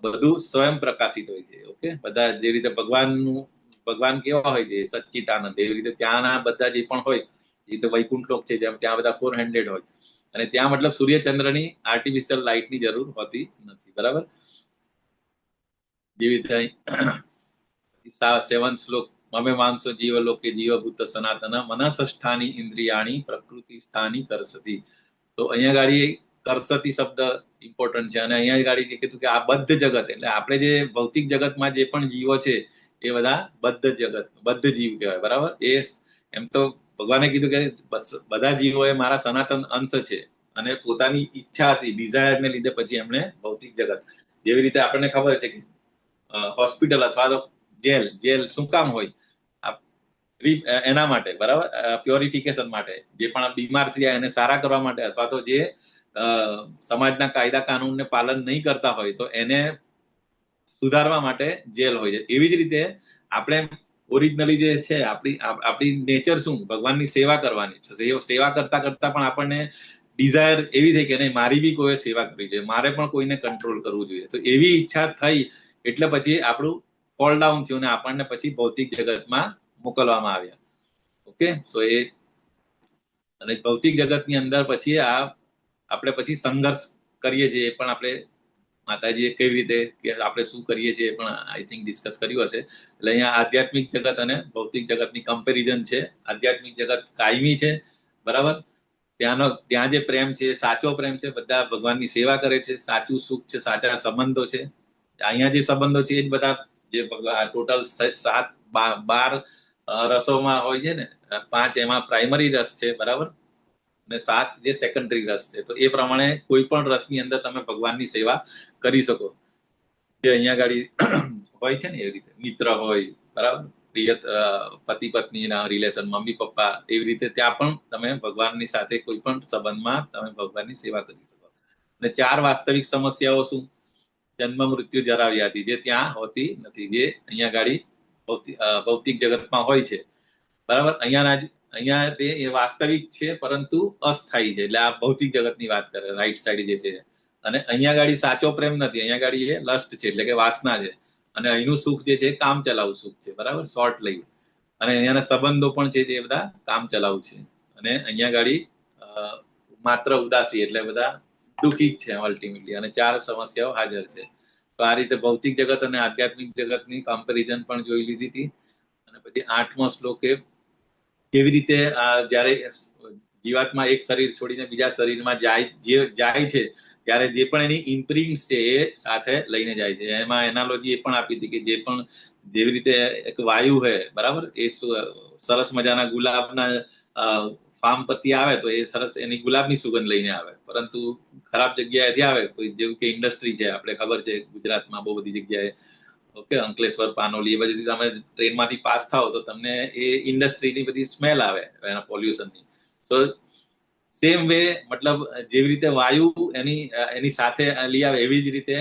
બધું સ્વયં પ્રકાશિત હોય છે. ઓકે, બધા જે રીતે ભગવાન કેવા હોય છે, સચ્ચિતાનંદ, એવી રીતે ત્યાંના બધા જે પણ હોય, એ તો વૈકુંઠ લોક છે, જેમ ત્યાં બધા 400 હોય, અને ત્યાં મતલબ સૂર્યચંદ્રની આર્ટિફિશિયલ લાઇટની જરૂર હોતી નથી, બરાબર. જેવી રીતે 7 શ્લોક, મમે માનસો જીવલોકે જીવભૂત સનાતન મનસષ્ઠાની ઇન્દ્રિયાણી પ્રકૃતિ સ્થાની કરસતી. તો અહીંયા ગાડી કરસતી શબ્દ ઇમ્પોર્ટન્ટ છે. અને અહીંયા ગાડી જે કીધું કે આ બદ્ધ જગત, એટલે આપણે જે ભૌતિક જગતમાં જે પણ જીવો છે એ બધા બદ્ધ જીવ કહેવાય, બરાબર. એ એમ તો ભગવાને કીધું કે બધા જીવો એ મારા સનાતન અંશ છે, અને પોતાની ઈચ્છા હતી, ડિઝાયરને લીધે પછી એમણે ભૌતિક જગત, જેવી રીતે આપણને ખબર છે કે હોસ્પિટલ અથવા તો જેલ શું કામ હોય, એના માટે, બરાબર, પ્યોરિફિકેશન માટે, જે પણ બીમાર થઈ જાય એને સારા કરવા માટે, અથવા તો જે સમાજના કાયદા કાનૂનને પાલન નહીં કરતા હોય તો એને સુધારવા માટે જેલ હોય છે. એવી જ રીતે આપણે ઓરિજિનલી જે છે આપણી નેચર શું, ભગવાનની સેવા કરવાની છે. સેવા કરતા કરતા પણ આપણને ડિઝાયર એવી થઈ કે નહીં, મારી બી કોઈ સેવા કરવી જોઈએ, મારે પણ કોઈને કંટ્રોલ કરવું જોઈએ. તો એવી ઈચ્છા થઈ એટલે પછી આપણું ફોલ ડાઉન થયું અને આપણને પછી ભૌતિક જગતમાં મોકલવામાં આવ્યા. ઓકે, સો એ અને ભૌતિક જગતની અંદર પછી આપણે પછી સંઘર્ષ કરીએ છીએ. એ પણ આપણે માતાજીએ કેવી રીતે કે આપણે શું કરીએ છીએ પણ આઈ થિંક ડિસ્કસ કર્યું હશે. એટલે અહીંયા આધ્યાત્મિક જગત અને ભૌતિક જગતની કમ્પેરિઝન છે. આધ્યાત્મિક જગત કાયમી છે, બરાબર, ત્યાં જે પ્રેમ છે, સાચો પ્રેમ છે, બધા ભગવાનની સેવા કરે છે, સાચું સુખ છે, સાચા સંબંધો છે. અહીંયા જે સંબંધો છે એ જ બધા જે ટોટલ 12 રસોમાં હોય છે ને, 5 એમાં પ્રાઇમરી રસ છે, બરાબર, અને 7 જે સેકન્ડરી રસ છે. તો એ પ્રમાણે કોઈ પણ રસની અંદર તમે ભગવાનની સેવા કરી શકો. જે અહીંયા ગાડી હોય છે ને એવી રીતે મિત્ર હોય, બરાબર, પ્રિય પતિ પત્નીના રિલેશન, મમ્મી પપ્પા, એવી રીતે ત્યાં પણ તમે ભગવાનની સાથે કોઈ પણ સંબંધમાં તમે ભગવાનની સેવા કરી શકો. અને 4 વાસ્તવિક સમસ્યાઓ શું? જન્મ મૃત્યુ જરા વ્યાધિ, જે ત્યાં હોતી નથી, જે અહીંયા ગાડી ભૌતિક જગતમાં હોય છે, બરાબર. અહીંયા તે એ વાસ્તવિક છે પરંતુ અસ્થાયી છે. એટલે આ ભૌતિક જગતની વાત કરે, રાઈટ સાઈડ જે છે. અને અહીંયા ગાડી સાચો પ્રેમ નથી, અહીંયા ગાડી એ લસ્ટ છે, એટલે કે વાસના છે. અને અહીંનું સુખ જે છે કામ ચલાવું સુખ છે, બરાબર, શોર્ટ લઈ. અને અહીંયાના સંબંધો પણ છે જે બધા કામ ચલાવું છે. અને અહીંયા ગાડી માત્ર ઉદાસી, એટલે બધા દુઃખી જ છે અલ્ટિમેટલી. અને 4 સમસ્યાઓ હાજર છે. તો આ રીતે ભૌતિક જગત અને આધ્યાત્મિક જગતની કમ્પેરિઝન પણ જોઈ લીધી હતી. અને પછી 8મો શ્લોક કેવી રીતે જ્યારે જીવાત્મા એક શરીર છોડીને બીજા શરીરમાં જાય છે ત્યારે જે પણ એની ઇમ્પ્રિન્ટ્સ છે એ સાથે લઈને જાય છે. એમાં એનાલોજી એ પણ આપી હતી કે જે પણ જેવી રીતે એક વાયુ હોય, બરાબર, એ સરસ મજાના ગુલાબના ફાર્મ પરથી આવે તો એ સરસ એની ગુલાબની સુગંધ લઈને આવે, પરંતુ ખરાબ જગ્યાએથી આવે, કોઈ જેવું કે ઇન્ડસ્ટ્રી છે, આપણે ખબર છે ગુજરાતમાં બહુ બધી જગ્યાએ, ઓકે, અંકલેશ્વર, પાનોલી, એ બધી તમે ટ્રેનમાંથી પાસ થાવ તો તમને એ ઇન્ડસ્ટ્રીની બધી સ્મેલ આવે એના પોલ્યુશનની. સો સેમ વે, મતલબ જેવી રીતે વાયુ એની સાથે લઈ આવે, એવી જ રીતે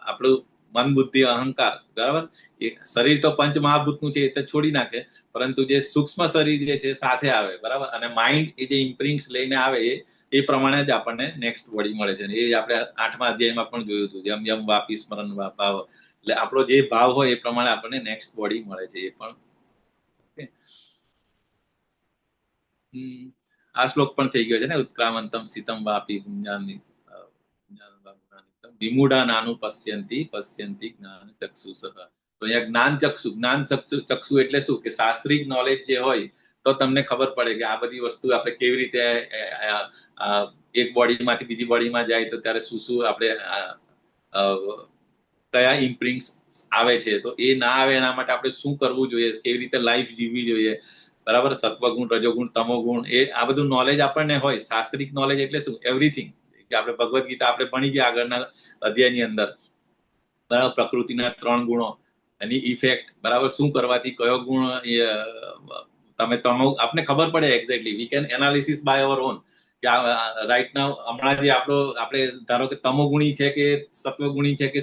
આપણું મન, બુદ્ધિ, અહંકાર, બરાબર, એ શરીર તો પંચ મહાભૂતનું છે, એ તો છોડી નાખે, પરંતુ જે સૂક્ષ્મ શરીર જે છે સાથે આવે, બરાબર. અને માઇન્ડ એ જે ઇમ્પ્રિન્ટ્સ લઈને આવે એ પ્રમાણે જ આપણને નેક્સ્ટ બોડી મળે છે. એ આપણે 8મા અધ્યાયમાં પણ જોયું હતું, યમ યમ વાપી સ્મરણ ભાવ, એટલે આપણો જે ભાવ હોય એ પ્રમાણે આપણને નેક્સ્ટ બોડી મળે છે. એ પણ આ શ્લોક પણ થઈ ગયો છે ને, ઉત્ક્રામંતમ સિતમ વાપી વિમૂઢા નાનું પશ્યંતી જ્ઞાન ચક્ષુષ. તો અહીંયા ચક્ષુ એટલે શું કે શાસ્ત્રીય નોલેજ જે હોય તો તમને ખબર પડે કે આ બધી વસ્તુ આપણે કેવી રીતે એક બોડીમાંથી બીજી બોડીમાં જાય તો ત્યારે શું આપણે કયા ઇમ્પ્રિન્ટ્સ આવે છે, તો એ ના આવે એના માટે આપણે શું કરવું જોઈએ, કેવી રીતે લાઈફ જીવવી જોઈએ, બરાબર. સત્વગુણ, રજોગુણ, તમોગુણ, એ આ બધું નોલેજ આપણને હોય. શાસ્ત્રીય નોલેજ એટલે શું? એવરીથિંગ. કે આપણે ભગવદ્ ગીતા આપણે ભણી ગયા આગળના અધ્યાયની અંદર, બરાબર, પ્રકૃતિના 3 ગુણો, એની ઇફેક્ટ, બરાબર, શું કરવાથી કયો ગુણ આપણે ખબર પડે exactly. We can analysis by our own કે રાઈટ નાઉ હમણાં જે આપણે ધારો કે તમોગુણી છે કે સત્વગુણી છે કે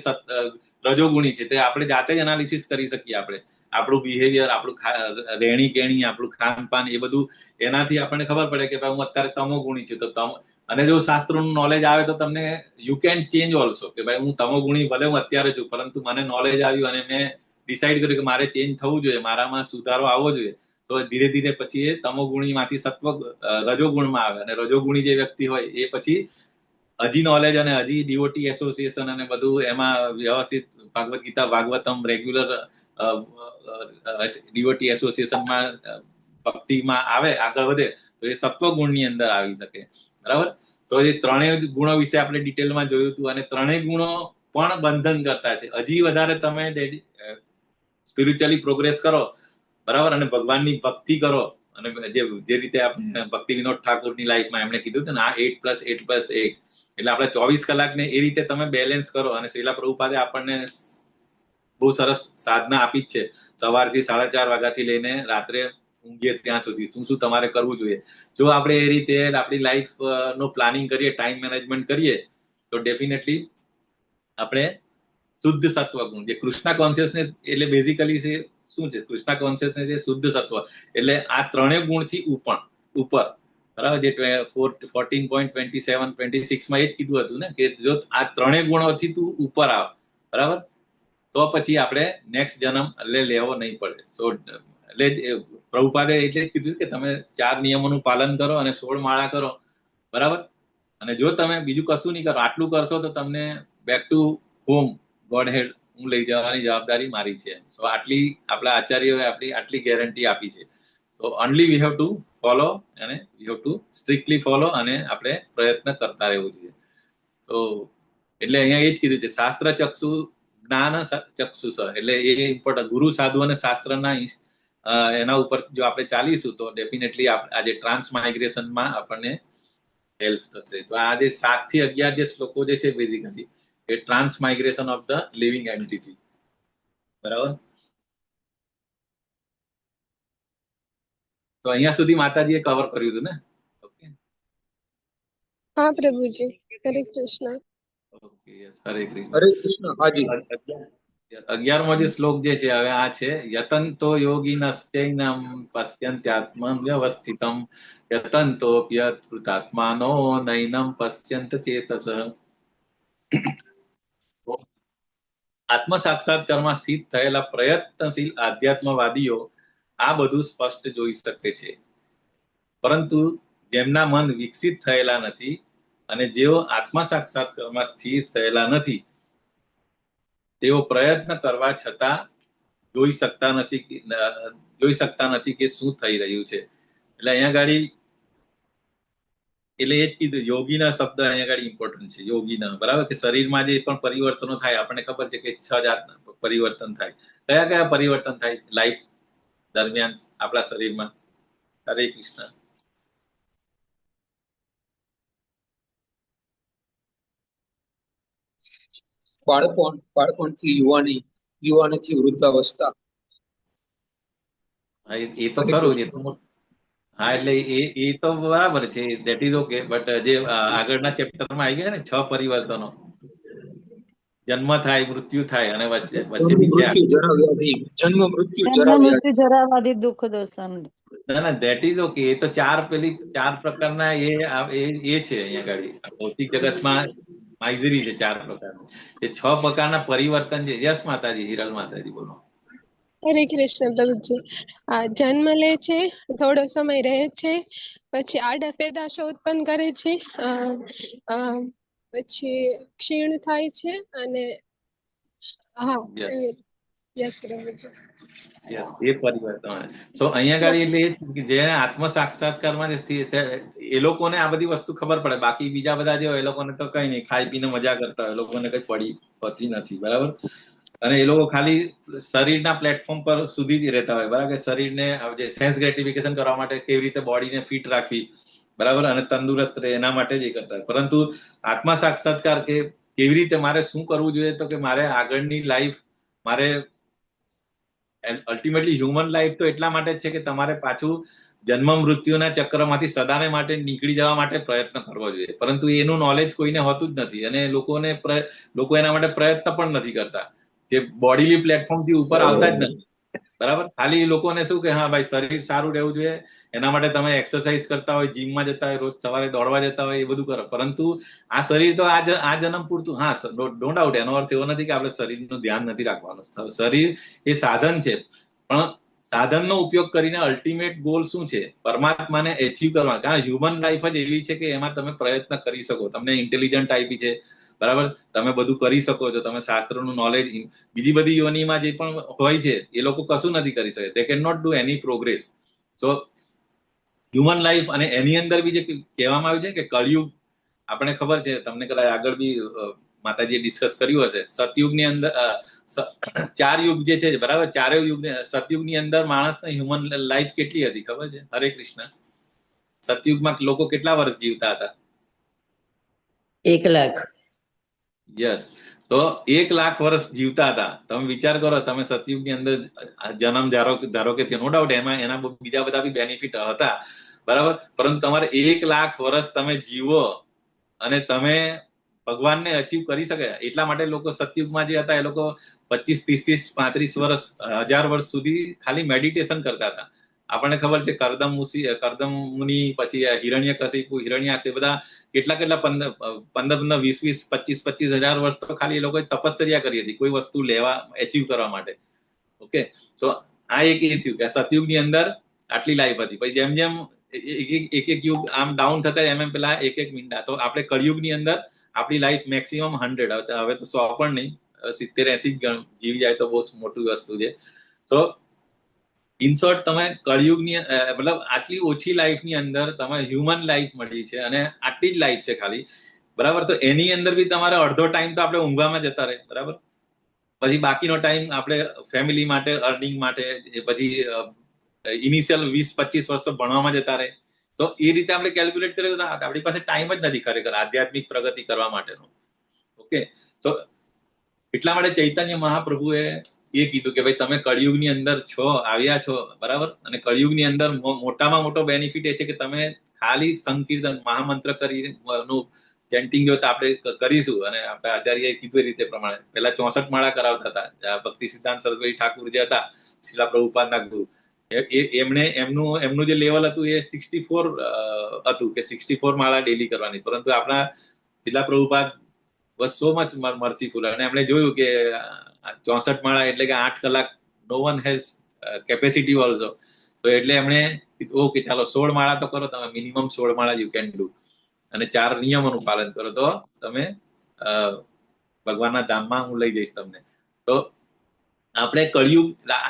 રજોગુણી છે, તે આપણે જાતે જ એનાલિસિસ કરી શકીએ. આપણે આપણું બિહેવિયર, આપણું રહેણી કેણી, આપણું ખાનપાન, એ બધું એનાથી આપણને ખબર પડે કે ભાઈ હું અત્યારે તમોગુણી છું. તો અને જો શાસ્ત્રોનું નોલેજ આવે તો તમને યુ કેન ચેન્જ ઓલ્સો, કે ભાઈ હું તમોગુણી ભલે હું અત્યારે છું, પરંતુ મને નોલેજ આવ્યું અને મેં ડિસાઈડ કર્યું કે મારે ચેન્જ થવું જોઈએ, મારામાં સુધારો આવવો જોઈએ. તો ધીરે ધીરે પછી એ તમોગુણીમાંથી રજોગુણમાં આવે. અને રજોગુણી જે વ્યક્તિ હોય એ પછી હજી નોલેજ અને હજી ડિવોટી એસોસિએશન અને બધું એમાં વ્યવસ્થિત ભાગવત ગીતા, ભાગવતમ, રેગ્યુલર ડિવોટી એસોસિએશનમાં ભક્તિમાં આવે, આગળ વધે, તો એ સત્વગુણની અંદર આવી શકે, બરાબર. તો એ 3 ગુણો વિશે આપણે ડિટેલમાં જોયું હતું. અને 3 ગુણો પણ બંધન કરતા છે. હજી વધારે તમે સ્પિરિચ્યુઅલી પ્રોગ્રેસ કરો, બરાબર, અને ભગવાનની ભક્તિ કરો, અને જે રીતે આપણે ભક્તિ વિનોદ ઠાકોરની લાઈફમાં એમણે કીધું હતું ને, આ 8+8+8, એટલે આપણે 24 કલાકને એ રીતે તમે બેલેન્સ કરો. અને શ્રીલા પ્રભુપાદે આપણને બહુ સરસ સાધના આપી જ છે. સવારથી 4:30 વાગ્યાથી લઈને રાત્રે ઊંઘીએ ત્યાં સુધી શું શું તમારે કરવું જોઈએ. જો આપણે એ રીતે આપણી લાઈફ નો પ્લાનિંગ કરીએ, ટાઈમ મેનેજમેન્ટ કરીએ, તો ડેફિનેટલી આપણે શુદ્ધ સત્વ ગુણ, જે કૃષ્ણા કોન્શિયસનેસ એટલે બેઝિકલી છે શું છે, કૃષ્ણા કોન્શિયસનેસ એ શુદ્ધ સત્વ એટલે આ ત્રણેય ગુણથી ઉપર બરાબર. જે 14.27-26 માં એ જ કીધું હતું ને કે જો આ ત્રણેય ગુણોથી તું ઉપર આવ બરાબર, તો પછી આપણે નેક્સ્ટ જન્મ લેવો નહીં પડે. સો એટલે પ્રભુપાદે એટલે જ કીધું કે તમે 4 નિયમોનું પાલન કરો અને 16 માળા કરો બરાબર. અને જો તમે બીજું કશું નહીં કરો, આટલું કરશો તો તમને બેક ટુ હોમ ગોડ હેડ હું લઈ જવાની જવાબદારી મારી છે. સો આટલી આપણા આચાર્યોએ આટલી ગેરંટી આપી છે. So only we have to follow અને we have to strictly follow અને આપણે પ્રયત્ન કરતા રહેવું જોઈએ. તો એટલે અહીંયા એ જ કીધું છે શાસ્ત્ર ચક્ષુ જ્ઞાન ચક્ષુષ, એટલે એ ઇમ્પોર્ટન્ટ ગુરુ સાધુ અને શાસ્ત્રના એના ઉપર જો આપણે ચાલીશું તો ડેફિનેટલી આજે ટ્રાન્સમાઇગ્રેશનમાં આપણને હેલ્પ થશે. તો આ જે 7 થી 11 જે શ્લોકો જે છે basically a transmigration of the living entity બરાબર. તો અહીંયા સુધી માતાજીએ કવર કર્યું હતું ને? ઓકે હા પ્રભુજી, હરે કૃષ્ણ. ઓકે યસ, હરે કૃષ્ણ. હરે કૃષ્ણ. હાજી. 11મો જે શ્લોક જે છે હવે આ છે યતંતો યોગિનશ્ચૈનમ પશ્યન્ત્યાત્મન વ્યવસ્થિતમ યતંતોપ્યત કૃતાત્માનો નૈનમ પશ્યંત ચેતસઃ. આત્મ સાક્ષાત્કારમાં સ્થિત થયેલા પ્રયત્નશીલ આધ્યાત્મવાદીઓ આ બધું સ્પષ્ટ જોઈ શકે છે, પરંતુ જેમના મન વિકસિત થયેલા નથી અને જેઓ આત્મ સાક્ષાત્કારમાં સ્થિર થયેલા નથી તેઓ પ્રયત્ન કરવા છતાં જોઈ શકતા નથી કે શું થઈ રહ્યું છે. એટલે અહીંયા ગાડી એટલે એ જ કીધું યોગીના શબ્દ અહીંયા ગાડી ઇમ્પોર્ટન્ટ છે. યોગીના બરાબર, કે શરીરમાં જે પણ પરિવર્તનો થાય આપણને ખબર છે કે 6 જાતના પરિવર્તન થાય. કયા કયા પરિવર્તન થાય લાઈફ દરમિયાન આપણા શરીરમાં? હરે કૃષ્ણ. બાળપણથી યુવાની, યુવાનીથી વૃદ્ધાવસ્થા. એ તો ખરું છે. હા એટલે એ તો બરાબર છે, ધેટ ઇઝ ઓકે. બટ જે આગળના ચેપ્ટરમાં આવી ગયા ને 6 પરિવર્તનો, જન્મ થાય, મૃત્યુ થાય અને વચ્ચે નીચે જન્મ મૃત્યુ જરાવાદી દુઃખ દર્શન. ના ધેટ ઇઝ ઓકે. એ તો 4 પ્રકારના એ છે અહીંયા ગાડી ભૌતિક જગતમાં માઇઝરી છે 4 પ્રકારની. એ 6 પ્રકારના પરિવર્તન છે. યસ માતાજી, હિરલ માતાજી બોલો. હરે કૃષ્ણ પ્રભુજી. જન્મ લે છે, થોડો સમય રહે છે, પછી આડા પેદાશો ઉત્પન્ન કરે છે, પછી ક્ષીણ થાય છે અને હા યસ પ્રભુજી. યસ, એ પરિવર્તન. સો અહીંયા ગાડી એટલે એ જ કે જે આત્મ સાક્ષાત્કારમાં એ લોકોને આ બધી વસ્તુ ખબર પડે. બાકી બીજા બધા જે હોય એ લોકોને તો કઈ નહીં, ખાઈ પીને મજા કરતા હોય, એ લોકોને કઈ પડતી નથી બરાબર. અને એ લોકો ખાલી શરીરના પ્લેટફોર્મ પર સુધી જ રહેતા હોય બરાબર, કે શરીરને જે સેન્સ ગ્રેટિફિકેશન કરવા માટે કેવી રીતે બોડીને ફિટ રાખવી બરાબર અને તંદુરસ્ત રહે એના માટે જ એ કરતા હોય. પરંતુ આત્મા સાક્ષાત્કાર કે કેવી રીતે મારે શું કરવું જોઈએ, તો કે મારે આગળની લાઈફ મારે અલ્ટિમેટલી હ્યુમન લાઈફ તો એટલા માટે જ છે કે તમારે પાછું જન્મ મૃત્યુના ચક્રમાંથી સદાને માટે નીકળી જવા માટે પ્રયત્ન કરવો જોઈએ. પરંતુ એનું નોલેજ કોઈને હોતું જ નથી અને લોકો એના માટે પ્રયત્ન પણ નથી કરતા, જે બોડીલી પ્લેટફોર્મ થી ઉપર આવતા જ નથી બરાબર. ખાલી લોકોને શું કે હા ભાઈ શરીર સારું રહેવું જોઈએ, એના માટે તમે એક્સરસાઇઝ કરતા હોય, જીમમાં જતા હોય, રોજ સવારે દોડવા જતા હોય, એ બધું કરો. પરંતુ આ શરીર તો આ જન્મ પૂરતું, હા ડોન્ટ ડાઉટ, એનો અર્થ એવો નથી કે આપણે શરીરનું ધ્યાન નથી રાખવાનું. શરીર એ સાધન છે, પણ સાધનનો ઉપયોગ કરીને અલ્ટિમેટ ગોલ શું છે, પરમાત્માને એચીવ કરવા. કારણ હ્યુમન લાઈફ જ એવી છે કે એમાં તમે પ્રયત્ન કરી શકો, તમને ઇન્ટેલિજન્ટ આપી છે બરાબર, તમે બધું કરી શકો છો, તમે શાસ્ત્રનું નોલેજ બીજી બધી યોનિમાં જે પણ હોય છે એ લોકો કશું નથી કરી શકે. They can not do any progress. So human life અને એની અંદર બી જે કહેવામાં આવ્યું છે કે કળિયુગ, આપણે ખબર છે, તમને કદાચ આગળ બી માતાજીએ ડિસ્કસ કર્યું હશે, સતયુગની અંદર 4 યુગ જે છે બરાબર, 4 યુગ. સતયુગની અંદર માણસની હ્યુમન લાઈફ કેટલી હતી ખબર છે? હરે કૃષ્ણ. સતયુગમાં લોકો કેટલા વર્ષ જીવતા હતા? 1 લાખ. યસ. તો 1 લાખ વર્ષ જીવતા હતા. તમે વિચાર કરો, તમે સતયુગની અંદર જન્મ ધારો કે નો ડાઉટ એમાં એના બીજા બધા બી બેનિફિટ હતા, બરાબર, પરંતુ તમારે 1 લાખ વર્ષ તમે જીવો અને તમે ભગવાનને અચીવ કરી શકે, એટલા માટે લોકો સતયુગમાં જે હતા એ લોકો 25, 30, 35 વર્ષ, 1000 વર્ષ સુધી ખાલી મેડિટેશન કરતા હતા. આપણને ખબર છે કરદમ મુનિ, પછી હિરણ્યકશિપુ, હિરણ્યાક્ષ, બધા કેટલા 15, 20, 25 હજાર વર્ષ તો ખાલી એ લોકોએ તપશ્ચર્યા કરી હતી કોઈ વસ્તુ લેવા એચીવ કરવા માટે. ઓકે, તો આ એક એ થયું કે સતયુગની અંદર આટલી લાઈફ હતી. પછી જેમ જેમ એક યુગ આમ ડાઉન થતા એમ પેલા એક મીંડા. તો આપણે કળિયુગની અંદર આપણી લાઈફ મેક્સિમમ 100, હવે તો 100 પણ નહીં, 70-80 જીવી જાય તો બહુ મોટી વસ્તુ છે. તો ઇન શોર્ટ, તમે કળિયુગની મતલબ આટલી ઓછી લાઈફની અંદર તમે હ્યુમન લાઈફ મળી છે અને આટલી જ લાઈફ છે ખાલી, બરાબર. તો એની અંદર બી તમારે અડધો ટાઈમ તો આપણે ઊંઘવામાં જતા રહે, બરાબર. પછી બાકીનો ટાઈમ આપણે ફેમિલી માટે, અર્નિંગ માટે, પછી ઇનિશિયલ 20-25 વર્ષ તો ભણવામાં જતા રહે. તો એ રીતે આપણે કેલ્ક્યુલેટ કરીએ તો આપણી પાસે ટાઈમ જ નથી ખરેખર આધ્યાત્મિક પ્રગતિ કરવા માટેનો. ઓકે, તો એટલા માટે ચૈતન્ય મહાપ્રભુએ એ કીધું કે ભાઈ તમે કળિયુગની અંદર આવ્યા છો, બરાબર, અને કળિયુગની અંદર મોટામાં મોટો બેનિફિટ એ છે કે તમે ખાલી સંકીર્તન મહામંત્ર કરીને ચેન્ટિંગ જો આપણે કરીશું, અને આપણે આચાર્યએ કીધું એ રીતે પ્રમાણે પહેલા 64 માળા કરાવતા હતા. ભક્તિ સિદ્ધાંત સરસ્વતી ઠાકુર જે હતા, શિલા પ્રભુપાદના ગુરુ, એમનું જે લેવલ હતું એ 64 હતું કે 64 માળા ડેલી કરવાની. પરંતુ આપણા શિલા Prabhupada was so much merciful, અને એમણે જોયું કે 64 માળા એટલે કે 8 કલાક નો વન હેઝ કેપેસિટી ઓલ્સો. તો એટલે એમણે ઓકે ચાલો 16 માળા તો કરો તમે, મિનિમમ 16 માળા યુ કેન ડુ, અને 4 નિયમોનું પાલન કરો તો તમે ભગવાનના ધામમાં હું લઈ જઈશ તમને. તો આપણે કળિયુગ,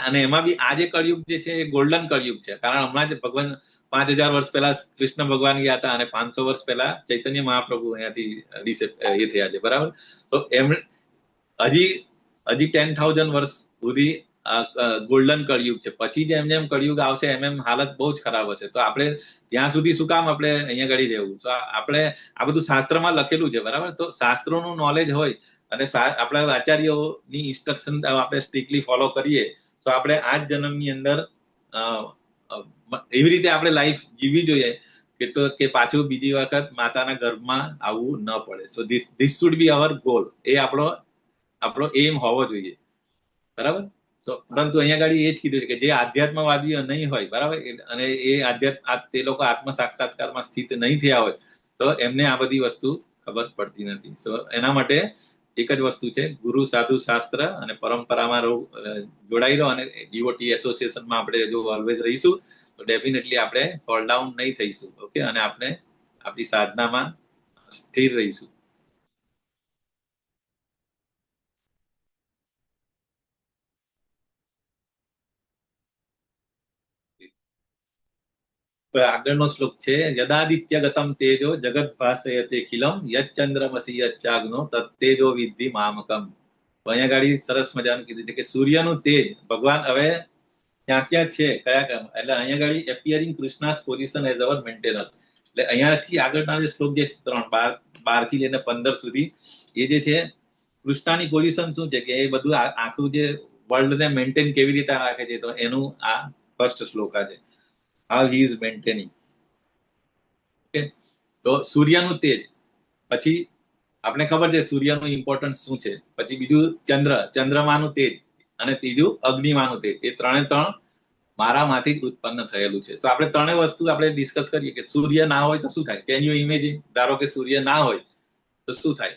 અને એમાં બી આ જે કળિયુગ જે છે એ ગોલ્ડન કળિયુગ છે, કારણ હમણાં જ ભગવાન 5000 વર્ષ પહેલા કૃષ્ણ ભગવાન ગયા હતા અને 500 વર્ષ પહેલા ચૈતન્ય મહાપ્રભુ અહીંયાથી એ થયા છે, બરાબર. તો એમ હજી 10,000 વર્ષ સુધી ગોલ્ડન કળિયુગ છે. પછી જેમ જેમ કળિયુગ આવશે એમ હાલત બહુ જ ખરાબ હશે. તો આપણે ત્યાં સુધી શું કામ આપણે અહીંયા ગળી રહેવું? તો આપણે આ બધું શાસ્ત્રમાં લખેલું છે, બરાબર. તો શાસ્ત્રોનું નોલેજ હોય અને આપણા આચાર્યોની ઇન્સ્ટ્રક્શન આપણે સ્ટ્રિક્ટલી ફોલો કરીએ તો આપણે આ જ જન્મની અંદર એવી રીતે આપણે લાઈફ જીવવી જોઈએ કે પાછું બીજી વખત માતાના ગર્ભમાં આવવું ન પડે. So this should be our goal. એ આપણો એમ હોવો જોઈએ, બરાબર. તો પરંતુ અહીંયા આગળ એ જ કીધું છે કે જે આધ્યાત્મવાદીઓ નહીં હોય, બરાબર, અને તે લોકો આત્મ સાક્ષાત્કારમાં સ્થિત નહીં થયા હોય તો એમને આ બધી વસ્તુ ખબર પડતી નથી. સો એના માટે એક જ વસ્તુ છે, ગુરુ, સાધુ, શાસ્ત્ર અને પરંપરામાં જોડાઈ રહો, અને ડીઓટી એસોસિએશનમાં આપણે જો ઓલવેઝ રહીશું તો ડેફિનેટલી આપણે ફોલ ડાઉન નહીં થઈશું. ઓકે, અને આપણે આપણી સાધનામાં સ્થિર રહીશું. આગળનો શ્લોક છે, યદાદિત્ય ગતમ તેજો જગત ભાસયતે ખિલમ યચ્ચંદ્રમસી યચ્ચાગ્નો તત્તેજો વિદ્ધિ મામકમ. તો અહીંયા ગાડી સરસ મજાનું કીધું છે કે સૂર્યનું તેજ ભગવાન હવે ક્યાં ક્યાં છે, કયા એટલે અહીંયા ગાડી એપિયરિંગ કૃષ્ણાસ પોઝિશન એઝ અવર મેન્ટેનર. એટલે અહીંયાથી આગળના જે શ્લોક જે 12 થી લઈને 15 સુધી એ જે છે કૃષ્ણાની પોઝિશન શું છે કે એ બધું આખું જે વર્લ્ડને મેન્ટેન કેવી રીતે રાખે છે, તો એનું આ ફર્સ્ટ શ્લોક છે, how he is maintaining. Okay, તો સૂર્યનું તેજ, પછી આપણે ખબર છે સૂર્યનું ઇમ્પોર્ટન્સ શું છે, પછી બીજું ચંદ્રમાનું તેજ, અને ત્રીજું અગ્નિમાનું તેજ. એ ત્રણે મારામાંથી જ ઉત્પન્ન થયેલું છે. તો આપણે ત્રણેય વસ્તુ આપણે ડિસ્કસ કરીએ કે સૂર્ય ના હોય તો શું થાય. Can you imagine? ધારો કે સૂર્ય ના હોય તો શું થાય?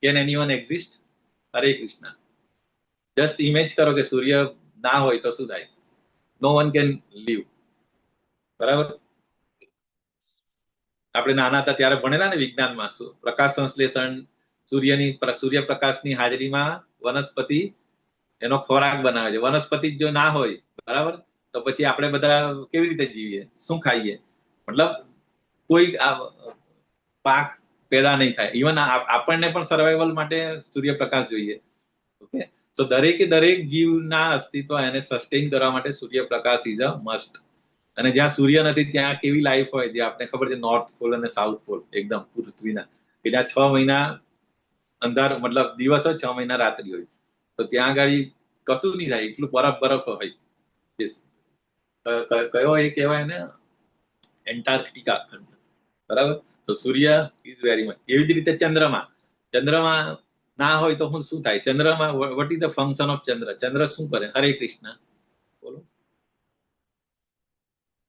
Can anyone exist? Hare Krishna. Just image કરો કે સૂર્ય ના હોય તો શું થાય. નો વન કેન લીવ, બરાબર. આપણે નાના હતા ત્યારે ભણેલા ને વિજ્ઞાનમાં, પ્રકાશ સંશ્લેષણ, સૂર્યપ્રકાશની હાજરીમાં વનસ્પતિ એનો ખોરાક બનાવે છે. વનસ્પતિ જો ના હોય, બરાબર, તો પછી આપણે બધા કેવી રીતે જીવીએ, શું ખાઈએ? મતલબ કોઈ પાક પેદા નહીં થાય. ઇવન આપણને પણ સર્વાઈવલ માટે સૂર્યપ્રકાશ જોઈએ. ઓકે, તો દરેક જીવના અસ્તિત્વ એને સસ્ટેન કરવા માટે સૂર્યપ્રકાશ ઇઝ અ મસ્ટ. અને જ્યાં સૂર્ય નથી ત્યાં કેવી લાઈફ હોય, જે આપણે ખબર છે નોર્થ પોલ અને સાઉથ પોલ એકદમ પૃથ્વીના, કે જ્યાં 6 મહિના અંધાર મતલબ દિવસ હોય, 6 મહિના રાત્રિ હોય. તો ત્યાં આગળ કશું નહીં થાય, એટલું બરફ હોય. કયો એ કહેવાય ને, એન્ટાર્કટિકા ખંડ, બરાબર. તો સૂર્ય ઇઝ વેરી મચ. એવી જ રીતે ચંદ્રમાં ના હોય તો શું થાય? ચંદ્રમાં what is the function of Chandra શું કરે? હરે કૃષ્ણ, બોલો.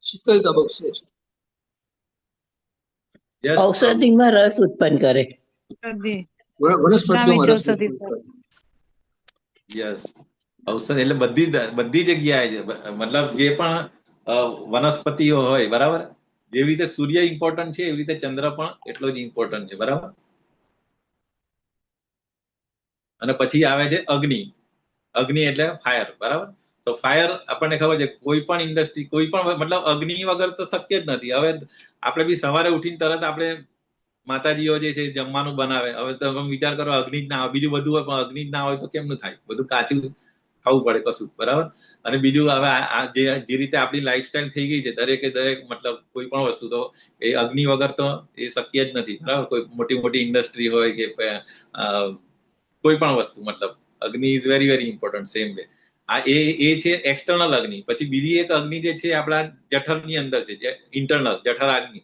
શીતળતા બક્ષે છે. યસ, ઔષધિમાં રસ ઉત્પન્ન કરે. વનસ્પતિઓમાં રસ ઔષધિ. યસ, ઔષધ એટલે બધી જગ્યાએ છે. મતલબ જે પણ વનસ્પતિઓ હોય, બરાબર, જેવી રીતે સૂર્ય ઇમ્પોર્ટન્ટ છે એવી રીતે ચંદ્ર પણ એટલો જ ઇમ્પોર્ટન્ટ છે, બરાબર. અને પછી આવે છે અગ્નિ એટલે ફાયર, બરાબર. તો ફાયર આપણને ખબર છે, કોઈ પણ ઇન્ડસ્ટ્રી, કોઈ પણ મતલબ અગ્નિ વગર તો શક્ય જ નથી. હવે આપણે બી સવારે ઉઠીને તરત આપણે માતાજીઓ જે છે જમવાનું બનાવે. હવે તમે વિચાર કરો, અગ્નિ જ ના હોય, બીજું બધું હોય પણ અગ્નિ જ ના હોય તો કેમનું થાય? બધું કાચું ખાવું પડે કશું, બરાબર. અને બીજું હવે જે રીતે આપણી લાઈફસ્ટાઈલ થઈ ગઈ છે, દરેક મતલબ કોઈ પણ વસ્તુ, તો એ અગ્નિ વગર તો એ શક્ય જ નથી, બરાબર. કોઈ મોટી ઇન્ડસ્ટ્રી હોય કે કોઈ પણ વસ્તુ, મતલબ agni is very very important. Same way એ છે એક્સટર્નલ અગ્નિ. પછી બીજી એક અગ્નિ જે છે આપણા જઠરની અંદર છે, જે ઇન્ટરનલ જઠર અગ્નિ,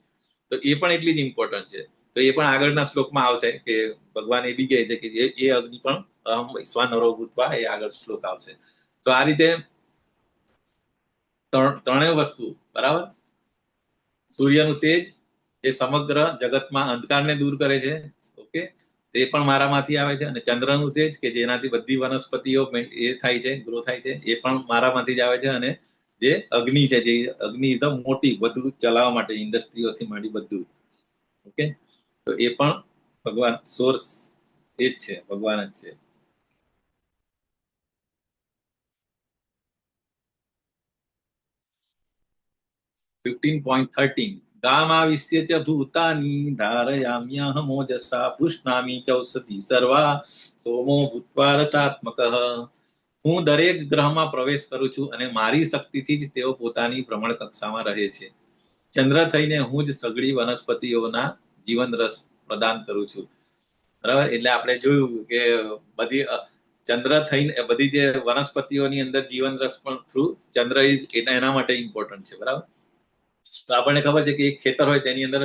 તો એ પણ એટલી જ ઇમ્પોર્ટન્ટ છે. તો એ પણ આગળના શ્લોકમાં આવશે કે ભગવાન એ બી કહે છે કે એ અગ્નિ પણ અહમ વૈશ્વાનરો ભૂત્વા, એ આગળ શ્લોક આવશે. તો આ રીતે ત્રણેય વસ્તુ, બરાબર. સૂર્યનું તેજ એ સમગ્ર જગતમાં અંધકારને દૂર કરે છે, ઓકે, તે પણ મારામાંથી આવે છે. અને ચંદ્રનું તેજ કે જેનાથી બધી વનસ્પતિઓ એ થાય છે, ગ્રો થાય છે, એ પણ મારામાંથી જ આવે છે. અને જે અગ્નિ છે, જે અગ્નિ એકદમ મોટી, બધું ચલાવવા માટે ઇન્ડસ્ટ્રીઓથી માંડી બધું, ઓકે, તો એ પણ ભગવાન સોર્સ એ જ છે, ભગવાન જ છે. ગામાવિશ્ય ચ ભૂતાની ધારયામ્યહમોજસા પુષ્ણામી ચૌષધિ સર્વા સોમો ભૂત્વા રસાત્મકઃ. હું દરેક ગ્રહમાં પ્રવેશ કરું છું અને મારી શક્તિથી જ તેઓ પોતાની ભ્રમણ કક્ષામાં રહે છે. ચંદ્ર થઈને હું જ સઘળી વનસ્પતિઓના જીવન રસ પ્રદાન કરું છું, બરાબર. એટલે આપણે જોયું કે બધી ચંદ્ર થઈને બધી જે વનસ્પતિઓની અંદર જીવન રસ પણ થ્રુ ચંદ્ર એના માટે ઇમ્પોર્ટન્ટ છે, બરાબર. તો આપણને ખબર છે કે એક ખેતર હોય તેની અંદર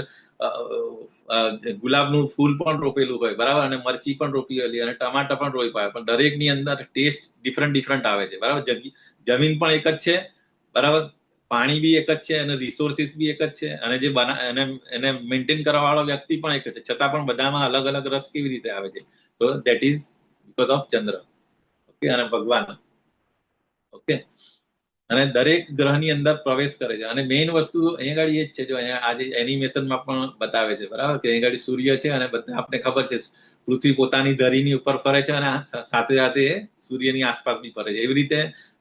ગુલાબનું ફૂલ પણ રોપેલું હોય, બરાબર, અને મરચી પણ રોપેલી અને ટમાટર પણ રોપાય, પણ દરેકની અંદર ટેસ્ટ ડિફરન્ટ આવે છે, બરાબર. જમીન પણ એક જ છે, બરાબર, પાણી બી એક જ છે, અને રિસોર્સિસ બી એક જ છે, અને જે એને મેન્ટેન કરવા વાળો વ્યક્તિ પણ એક જ છે, છતાં પણ બધામાં અલગ અલગ રસ કેવી રીતે આવે છે? તો દેટ ઇઝ બીકોઝ ઓફ ચંદ્ર, ઓકે, અને ભગવાન, ઓકે. અને દરેક ગ્રહની અંદર પ્રવેશ કરે છે. અને મેઇન વસ્તુ અહીંયા આગળ એ જ છે, જો અહીંયા આજે એનિમેશનમાં પણ બતાવે છે, બરાબર, કે અહીંયા આગળ સૂર્ય છે અને બધા આપણે ખબર છે પૃથ્વી પોતાની ધરીની ઉપર ફરે છે અને સાથે સાથે સૂર્યની આસપાસ બી ફરે છે. એવી રીતે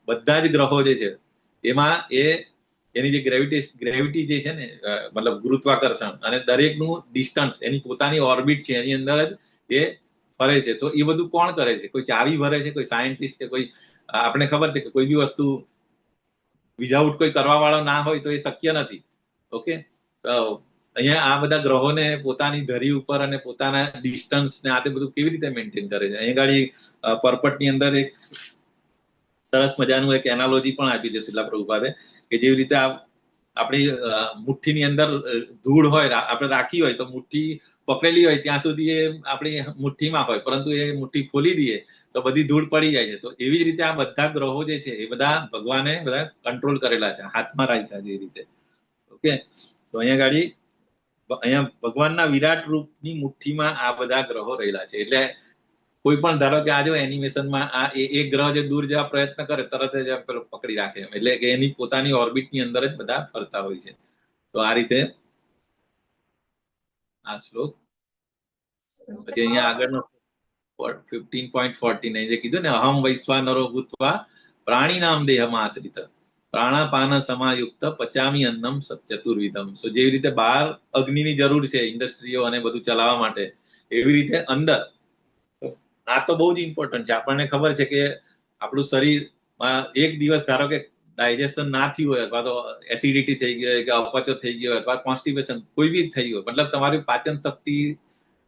બધા જ ગ્રહો જે છે એમાં એની જે ગ્રેવિટી જે છે ને, મતલબ ગુરુત્વાકર્ષણ, અને દરેકનું ડિસ્ટન્સ, એની પોતાની ઓર્બિટ છે, એની અંદર જ એ ફરે છે. તો એ બધું કોણ કરે છે? કોઈ ચાવી ભરે છે, કોઈ સાયન્ટિસ્ટ, કે કોઈ, આપણે ખબર છે કે કોઈ બી વસ્તુ વિધાઉટ કોઈ કરવા વાળો ના હોય તો એ શક્ય નથી, ઓકે. અહીંયા આ બધા ગ્રહોને પોતાની ધરી ઉપર અને પોતાના ડિસ્ટન્સ ને આ તે બધું કેવી રીતે મેન્ટેન કરે છે? અહીંયા ગાડી પર્પટની અંદર એક સરસ મજાનું એક એનાલોજી પણ આપી છે શિલા પ્રભુપાદે, કે જેવી રીતે આપણી મુઠ્ઠીની અંદર ધૂળ હોય, આપણે રાખી હોય તો મુઠ્ઠી પકડેલી હોય ત્યાં સુધી એ આપણી મુઠ્ઠીમાં હોય, પરંતુ એ મુઠ્ઠી ખોલી દઈએ તો બધી ધૂળ પડી જાય છે. તો એવી જ રીતે આ બધા ગ્રહો જે છે એ બધા ભગવાને બધા કંટ્રોલ કરેલા છે, હાથમાં રાખ્યા છે એ રીતે, ઓકે. તો અહીંયા ભગવાનના વિરાટ રૂપની મુઠ્ઠીમાં આ બધા ગ્રહો રહેલા છે. એટલે કોઈ પણ ધારો કે આજે એનિમેશનમાં આ એક ગ્રહ જે દૂર જવા પ્રયત્ન કરે તરત જ પકડી રાખે, એટલે કે એની પોતાની ઓર્બિટની અંદર જ બધા ફરતા હોય છે. તો આ રીતે આ શ્લોક. પછી અહીંયા આગળનો 15.49 જે કીધું ને, અહમ વૈશ્વાનરો ભૂત્વા પ્રાણીનામ દેહમાં આશ્રિત પ્રાણાપાન સમાયુક્ત પચામી અન્નમ ચતુર્વિધમ. સો જેવી રીતે બહાર અગ્નિની જરૂર છે ઇન્ડસ્ટ્રીઓ અને બધું ચલાવવા માટે, એવી રીતે અંદર આ તો બહુ જ ઇમ્પોર્ટન્ટ છે. આપણને ખબર છે કે આપણું શરીરમાં એક દિવસ ધારો કે ડાયજેશન ના થયું હોય, અથવા તો એસિડિટી થઈ ગઈ હોય, કે અપચો થઈ ગયો હોય, અથવા કોન્સ્ટિપેશન કોઈ બી થઈ ગયો, મતલબ તમારી પાચન શક્તિ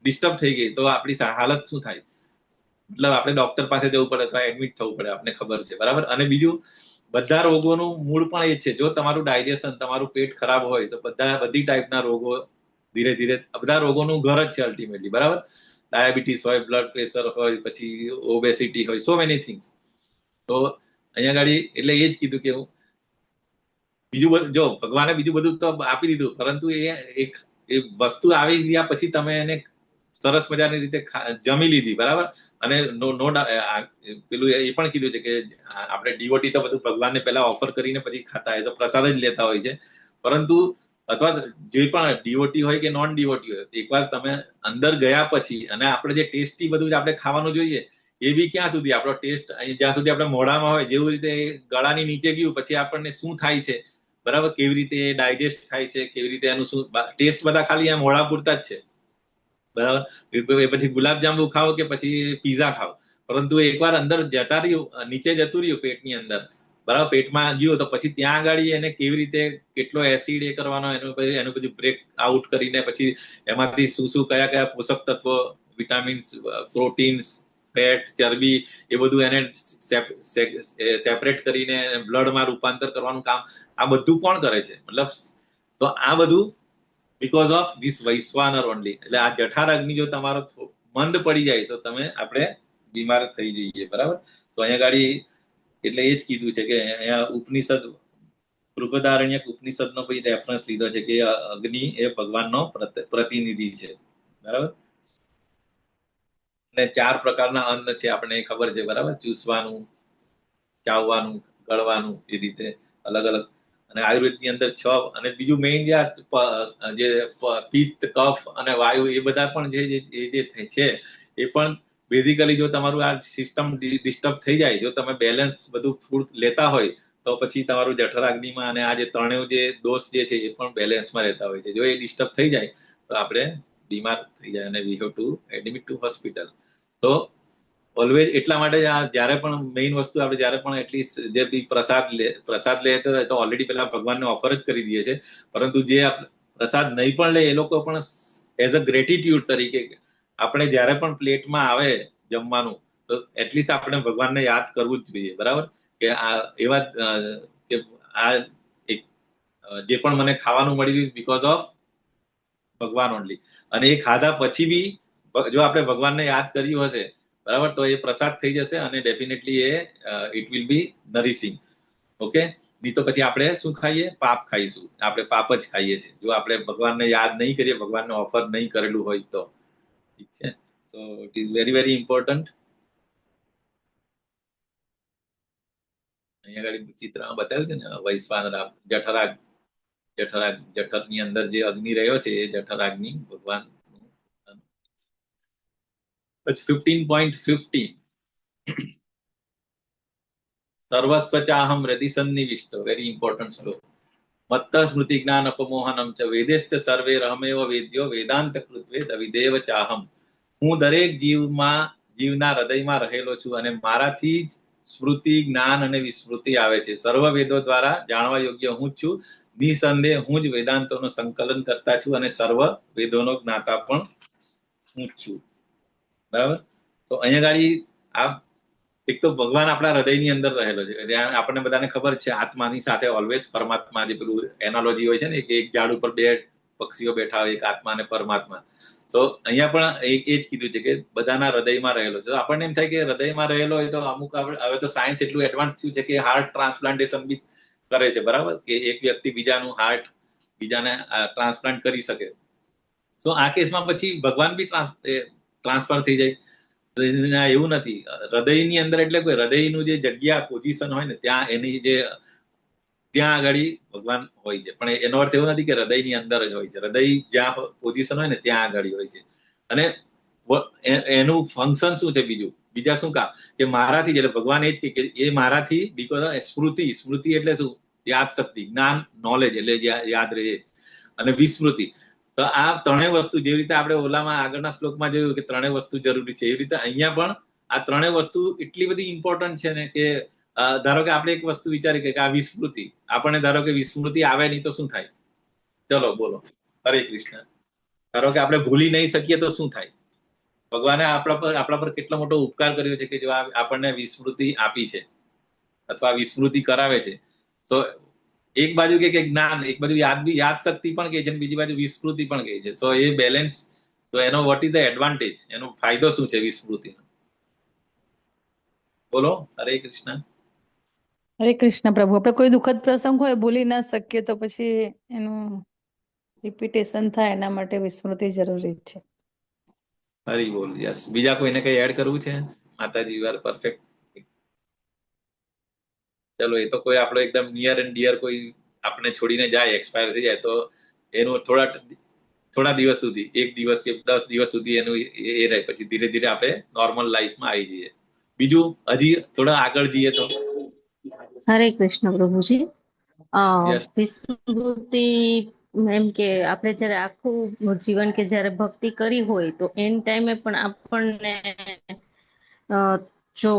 ડિસ્ટર્બ થઈ ગઈ તો આપણી હાલત શું થાય? મતલબ આપણે ડોક્ટર પાસે જવું પડે અથવા એડમિટ થવું પડે, આપણને ખબર છે, બરાબર. અને બીજું, બધા રોગોનું મૂળ પણ એ છે, જો તમારું ડાયજેશન, તમારું પેટ ખરાબ હોય તો બધી ટાઈપના રોગો ધીરે ધીરે, બધા રોગોનું ઘર જ છે અલ્ટિમેટલી, બરાબર. ડાયાબિટીસ હોય, બ્લડ પ્રેશર હોય, પછી ઓબેસિટી હોય, સો મેની થિંગ્સ. તો અહીંયા ગાડી એટલે એ જ કીધું કે બીજું બધું, જો ભગવાને બીજું બધું તો આપી દીધું, પરંતુ એ વસ્તુ આવી ગયા પછી તમે એને સરસ મજાની રીતે જમી લીધી, બરાબર. અને પેલું એ પણ કીધું છે કે આપણે ડીઓટી તો બધું ભગવાનને પહેલા ઓફર કરીને પછી ખાતા હોય, તો પ્રસાદ જ લેતા હોય છે. પરંતુ અથવા જે પણ ડીઓટી હોય કે નોન ડીઓટી હોય, એકવાર તમે અંદર ગયા પછી અને આપણે જે ટેસ્ટી બધું આપણે ખાવાનું જોઈએ, એ બી ક્યાં સુધી આપણો ટેસ્ટ જ્યાં સુધી આપણે મોઢામાં હોય, જેવું રીતે ગળાની નીચે ગયું પછી આપણને શું થાય છે, બરાબર, કેવી રીતે ડાયજેસ્ટ થાય છે, કેવી રીતે એનું શું ટેસ્ટ, બધા ખાલી આ મોઢા પૂરતા જ છે, બરાબર. પછી ગુલાબજાંબુ ખાઓ કે પછી પીઝા ખાઓ, પરંતુ એકવાર અંદર જતા રહ્યું, નીચે જતું રહ્યું પેટની અંદર, બરાબર, પેટમાં ગયો તો પછી ત્યાં આગળ એને કેવી રીતે કેટલો એસિડ એ કરવાનો, એનું બધું બ્રેક આઉટ કરીને પછી એમાંથી શું કયા કયા પોષક તત્વો, વિટામિન્સ, પ્રોટીન્સ, ફેટ, ચરબી, એ બધું એને સેપરેટ કરીને બ્લડમાં રૂપાંતર કરવાનું કામ આ બધું કોણ કરે છે? મતલબ, તો આ બધું બીકોઝ ઓફ ધીસ વૈશ્વાનર ઓનલી. એટલે આ જઠાર અગ્નિ જો તમારો મંદ પડી જાય તો આપણે બીમાર થઈ જઈએ, બરાબર. તો અહીંયા ગાડી એટલે એ જ કીધું છે કે અહીંયા ઉપનિષદ, બૃહદારણ્યક ઉપનિષદનો પછી રેફરન્સ લીધો છે કે અગ્નિ એ ભગવાનનો પ્રતિનિધિ છે, બરાબર. અને 4 પ્રકારના અન્ન છે, આપણને ખબર છે, બરાબર. ચૂસવાનું, ચાવવાનું, ગળવાનું, એ રીતે અલગ અલગ. અને આયુર્વેદની અંદર 6, અને બીજું મેઇન જે પિત્ત, કફ અને વાયુ, એ બધા પણ જે છે એ પણ બેઝિકલી જો તમારું આ સિસ્ટમ ડિસ્ટર્બ થઈ જાય, જો તમે બેલેન્સ બધું ફૂડ લેતા હોય તો પછી તમારું જઠરાગ્નિમાં અને આ જે ત્રણેય જે દોષ જે છે એ પણ બેલેન્સમાં રહેતા હોય છે. જો એ ડિસ્ટર્બ થઈ જાય તો આપણે બીમાર થઈ જાય અને we have to admit to hospital. તો ઓલવેઝ એટલા માટે જયારે પણ મેઇન વસ્તુ આપણે જયારે પણ એટલીસ્ટ જે બી પ્રસાદ લે તો ઓલરેડી પેલા ભગવાનને ઓફર જ કરી દઈએ છે, પરંતુ જે પ્રસાદ નહીં પણ લે એ લોકો પણ એઝ અ ગ્રેટિટ્યુડ તરીકે આપણે જયારે પણ પ્લેટમાં આવે જમવાનું તો એટલીસ્ટ આપણે ભગવાનને યાદ કરવું જ જોઈએ, બરાબર. કે આ એવા કે આ એક જે પણ મને ખાવાનું મળ્યું બીકોઝ ઓફ ભગવાન ઓનલી. અને એ ખાધા પછી બી જો આપણે ભગવાનને યાદ કર્યું હશે, બરાબર, તો એ પ્રસાદ થઈ જશે અને definitely it will be nourishing. Okay. નહીં તો પછી આપણે શું ખાઈએ? પાપ ખાઈશું. આપણે પાપ જ ખાઈએ છીએ જો આપણે ભગવાનને યાદ નહીં કરીએ, ભગવાનને ઓફર નહીં કરેલું હોય તો. ઠીક છે. So it is very very important. અહીંયા આગળ ચિત્રમાં બતાવ્યું છે ને વૈશ્વાનર, જઠરની અંદર જે અગ્નિ રહ્યો છે એ જઠરાગ્નિ ભગવાન. પછી 15.15 સર્વસ્વ ચાહમ હૃદિ સન્નિવિષ્ટો, વેરી ઇમ્પોર્ટન્ટ શ્લોક. મત્ત સ્મૃતિ જ્ઞાન અપમોહનમ ચ વેદેશ્ચ સર્વે રહમેવ વેદ્યો વેદાંત કૃત્વે દવિદેવ ચાહમ. હું દરેક જીવના હૃદયમાં રહેલો છું અને મારાથી જ સ્મૃતિ, જ્ઞાન અને વિસ્મૃતિ આવે છે. સર્વ વેદો દ્વારા જાણવા યોગ્ય હું જ છું. નિસંદેહ હું જ વેદાંતોનું સંકલન કરતા છું અને સર્વ વેદોનો જ્ઞાતા પણ હું જ છું, બરાબર. તો અહીંયા ગાડી આ એક તો ભગવાન આપણા હૃદયની અંદર રહેલો છે. ત્યાં આપણને બધાને ખબર છે આત્માની સાથે ઓલવેઝ પરમાત્મા, જે પેલું એનાલોજી હોય છે ને કે એક ઝાડ ઉપર 2 પક્ષીઓ બેઠા હોય, એક આત્મા અને પરમાત્મા. તો અહીંયા પણ એ જ કીધું છે કે બધાના હૃદયમાં રહેલો છે. આપણને એમ થાય કે હૃદયમાં રહેલો હોય તો અમુક હવે તો સાયન્સ એટલું એડવાન્સ થયું છે કે હાર્ટ ટ્રાન્સપ્લાન્ટેશન બી કરે છે, બરાબર, કે એક વ્યક્તિ બીજાનું હાર્ટ બીજાને ટ્રાન્સપ્લાન્ટ કરી શકે. તો આ કેસમાં પછી ભગવાન બી ટ્રાન્સફર થઈ જાય. એવું નથી. હૃદયની અંદર એટલે કોઈ હૃદયનું જે જગ્યા પોઝિશન હોય ને ત્યાં એની જે ત્યાં આગળ ભગવાન હોય છે. પણ એનો અર્થ એવો નથી કે હૃદયની અંદર જ હોય છે. હૃદય જ્યાં પોઝિશન હોય ને ત્યાં આગળ હોય છે. અને એનું ફંક્શન શું છે? બીજા શું કામ? કે મારાથી, એટલે ભગવાન એ જ કે એ મારાથી બીકોઝ સ્મૃતિ એટલે શું? યાદ શક્તિ, જ્ઞાન, નોલેજ એટલે યાદ રહે, અને વિસ્મૃતિ. તો આ ત્રણેય વસ્તુ, જેવી રીતે આપણે ઓલામાં આગળના શ્લોકમાં જોયું કે ત્રણેય વસ્તુ જરૂરી છે, એવી રીતે અહીંયા પણ આ ત્રણેય વસ્તુ એટલી બધી ઇમ્પોર્ટન્ટ છે ને કે ધારો કે આપણે એક વસ્તુ વિચારી કે આ વિસ્મૃતિ, આપણને ધારો કે વિસ્મૃતિ આવે નહીં તો શું થાય? ચલો બોલો. હરે કૃષ્ણ. ધારો કે આપણે ભૂલી નહીં શકીએ તો શું થાય? ભગવાને આપણા પર કેટલો મોટો ઉપકાર કર્યો છે કે જો આપણને વિસ્મૃતિ આપી છે અથવા વિસ્મૃતિ કરાવે છે. તો એક બાજુ કે જ્ઞાન, એક બાજુ યાદ શક્તિ પણ કહે છે, બીજી બાજુ વિસ્મૃતિ પણ કહે છે. તો એ બેલેન્સ, તો એનો વોટ ઇઝ ધ એડવાન્ટેજ, એનો ફાયદો શું છે વિસ્મૃતિનો? બોલો. હરે કૃષ્ણ. હરે કૃષ્ણ પ્રભુ. આપણે કોઈ દુઃખદ પ્રસંગ હોય ભૂલી ના શકીએ તો પછી એનું રિપીટેશન થાય, એના માટે વિસ્મૃતિ જરૂરી છે. હરી બોલ. યસ. બીજા કોઈને કઈ એડ કરવું છે? માતાજી યુ આર પરફેક્ટ. ચલો, એ તો કોઈ આપણો એકદમ નિયર એન્ડ ડિયર કોઈ આપણે છોડીને જાય, એક્સપાયર થઈ જાય, તો એનું થોડા દિવસ સુધી, 1 દિવસ કે 10 દિવસ સુધી એનું એ રહે, પછી ધીરે ધીરે આપણે નોર્મલ લાઈફમાં આવી જઈએ. બીજું હજી થોડા આગળ જઈએ તો હરે કૃષ્ણ પ્રભુજી. યસ. વિસ્મૃતિ એમ કે આપણે જયારે આખું જીવન કે જયારે ભક્તિ કરી હોય તો એન ટાઈમે પણ આપણને જો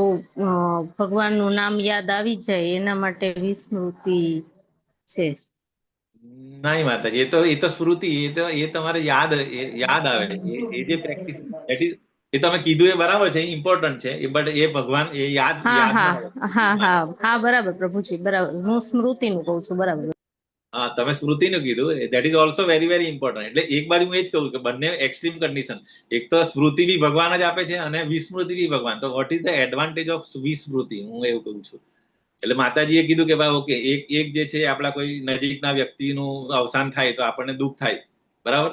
ભગવાનનું નામ યાદ આવી જાય એના માટે વિસ્મૃતિ છે. નહીં માતાજી, એ તો સ્મૃતિ, એ તમારે યાદ આવે. એ જે પ્રેક્ટિસ, ધેટ ઇઝ, એ તમે કીધું એ બરાબર છે, ઇમ્પોર્ટન્ટ છે, બટ એ ભગવાન એ યાદમાં આવે. બરાબર પ્રભુજી, બરાબર. હું સ્મૃતિનું કહું છું. બરાબર. હા, તમે સ્મૃતિનું કીધું, that is also very very important. એટલે એક બાજુ હું એ જ કહું કે બંને એક્સ્ટ્રીમ કન્ડિશન, એક તો સ્મૃતિ બી ભગવાન જ આપે છે અને વિસ્મૃતિ બી ભગવાન. તો what is the advantage of vismriti, હું એવું કહું છું. એટલે માતાજીએ કીધું કે ભાઈ ઓકે, એક જે છે આપણા કોઈ નજીકના વ્યક્તિનું અવસાન થાય તો આપણને દુઃખ થાય, બરાબર.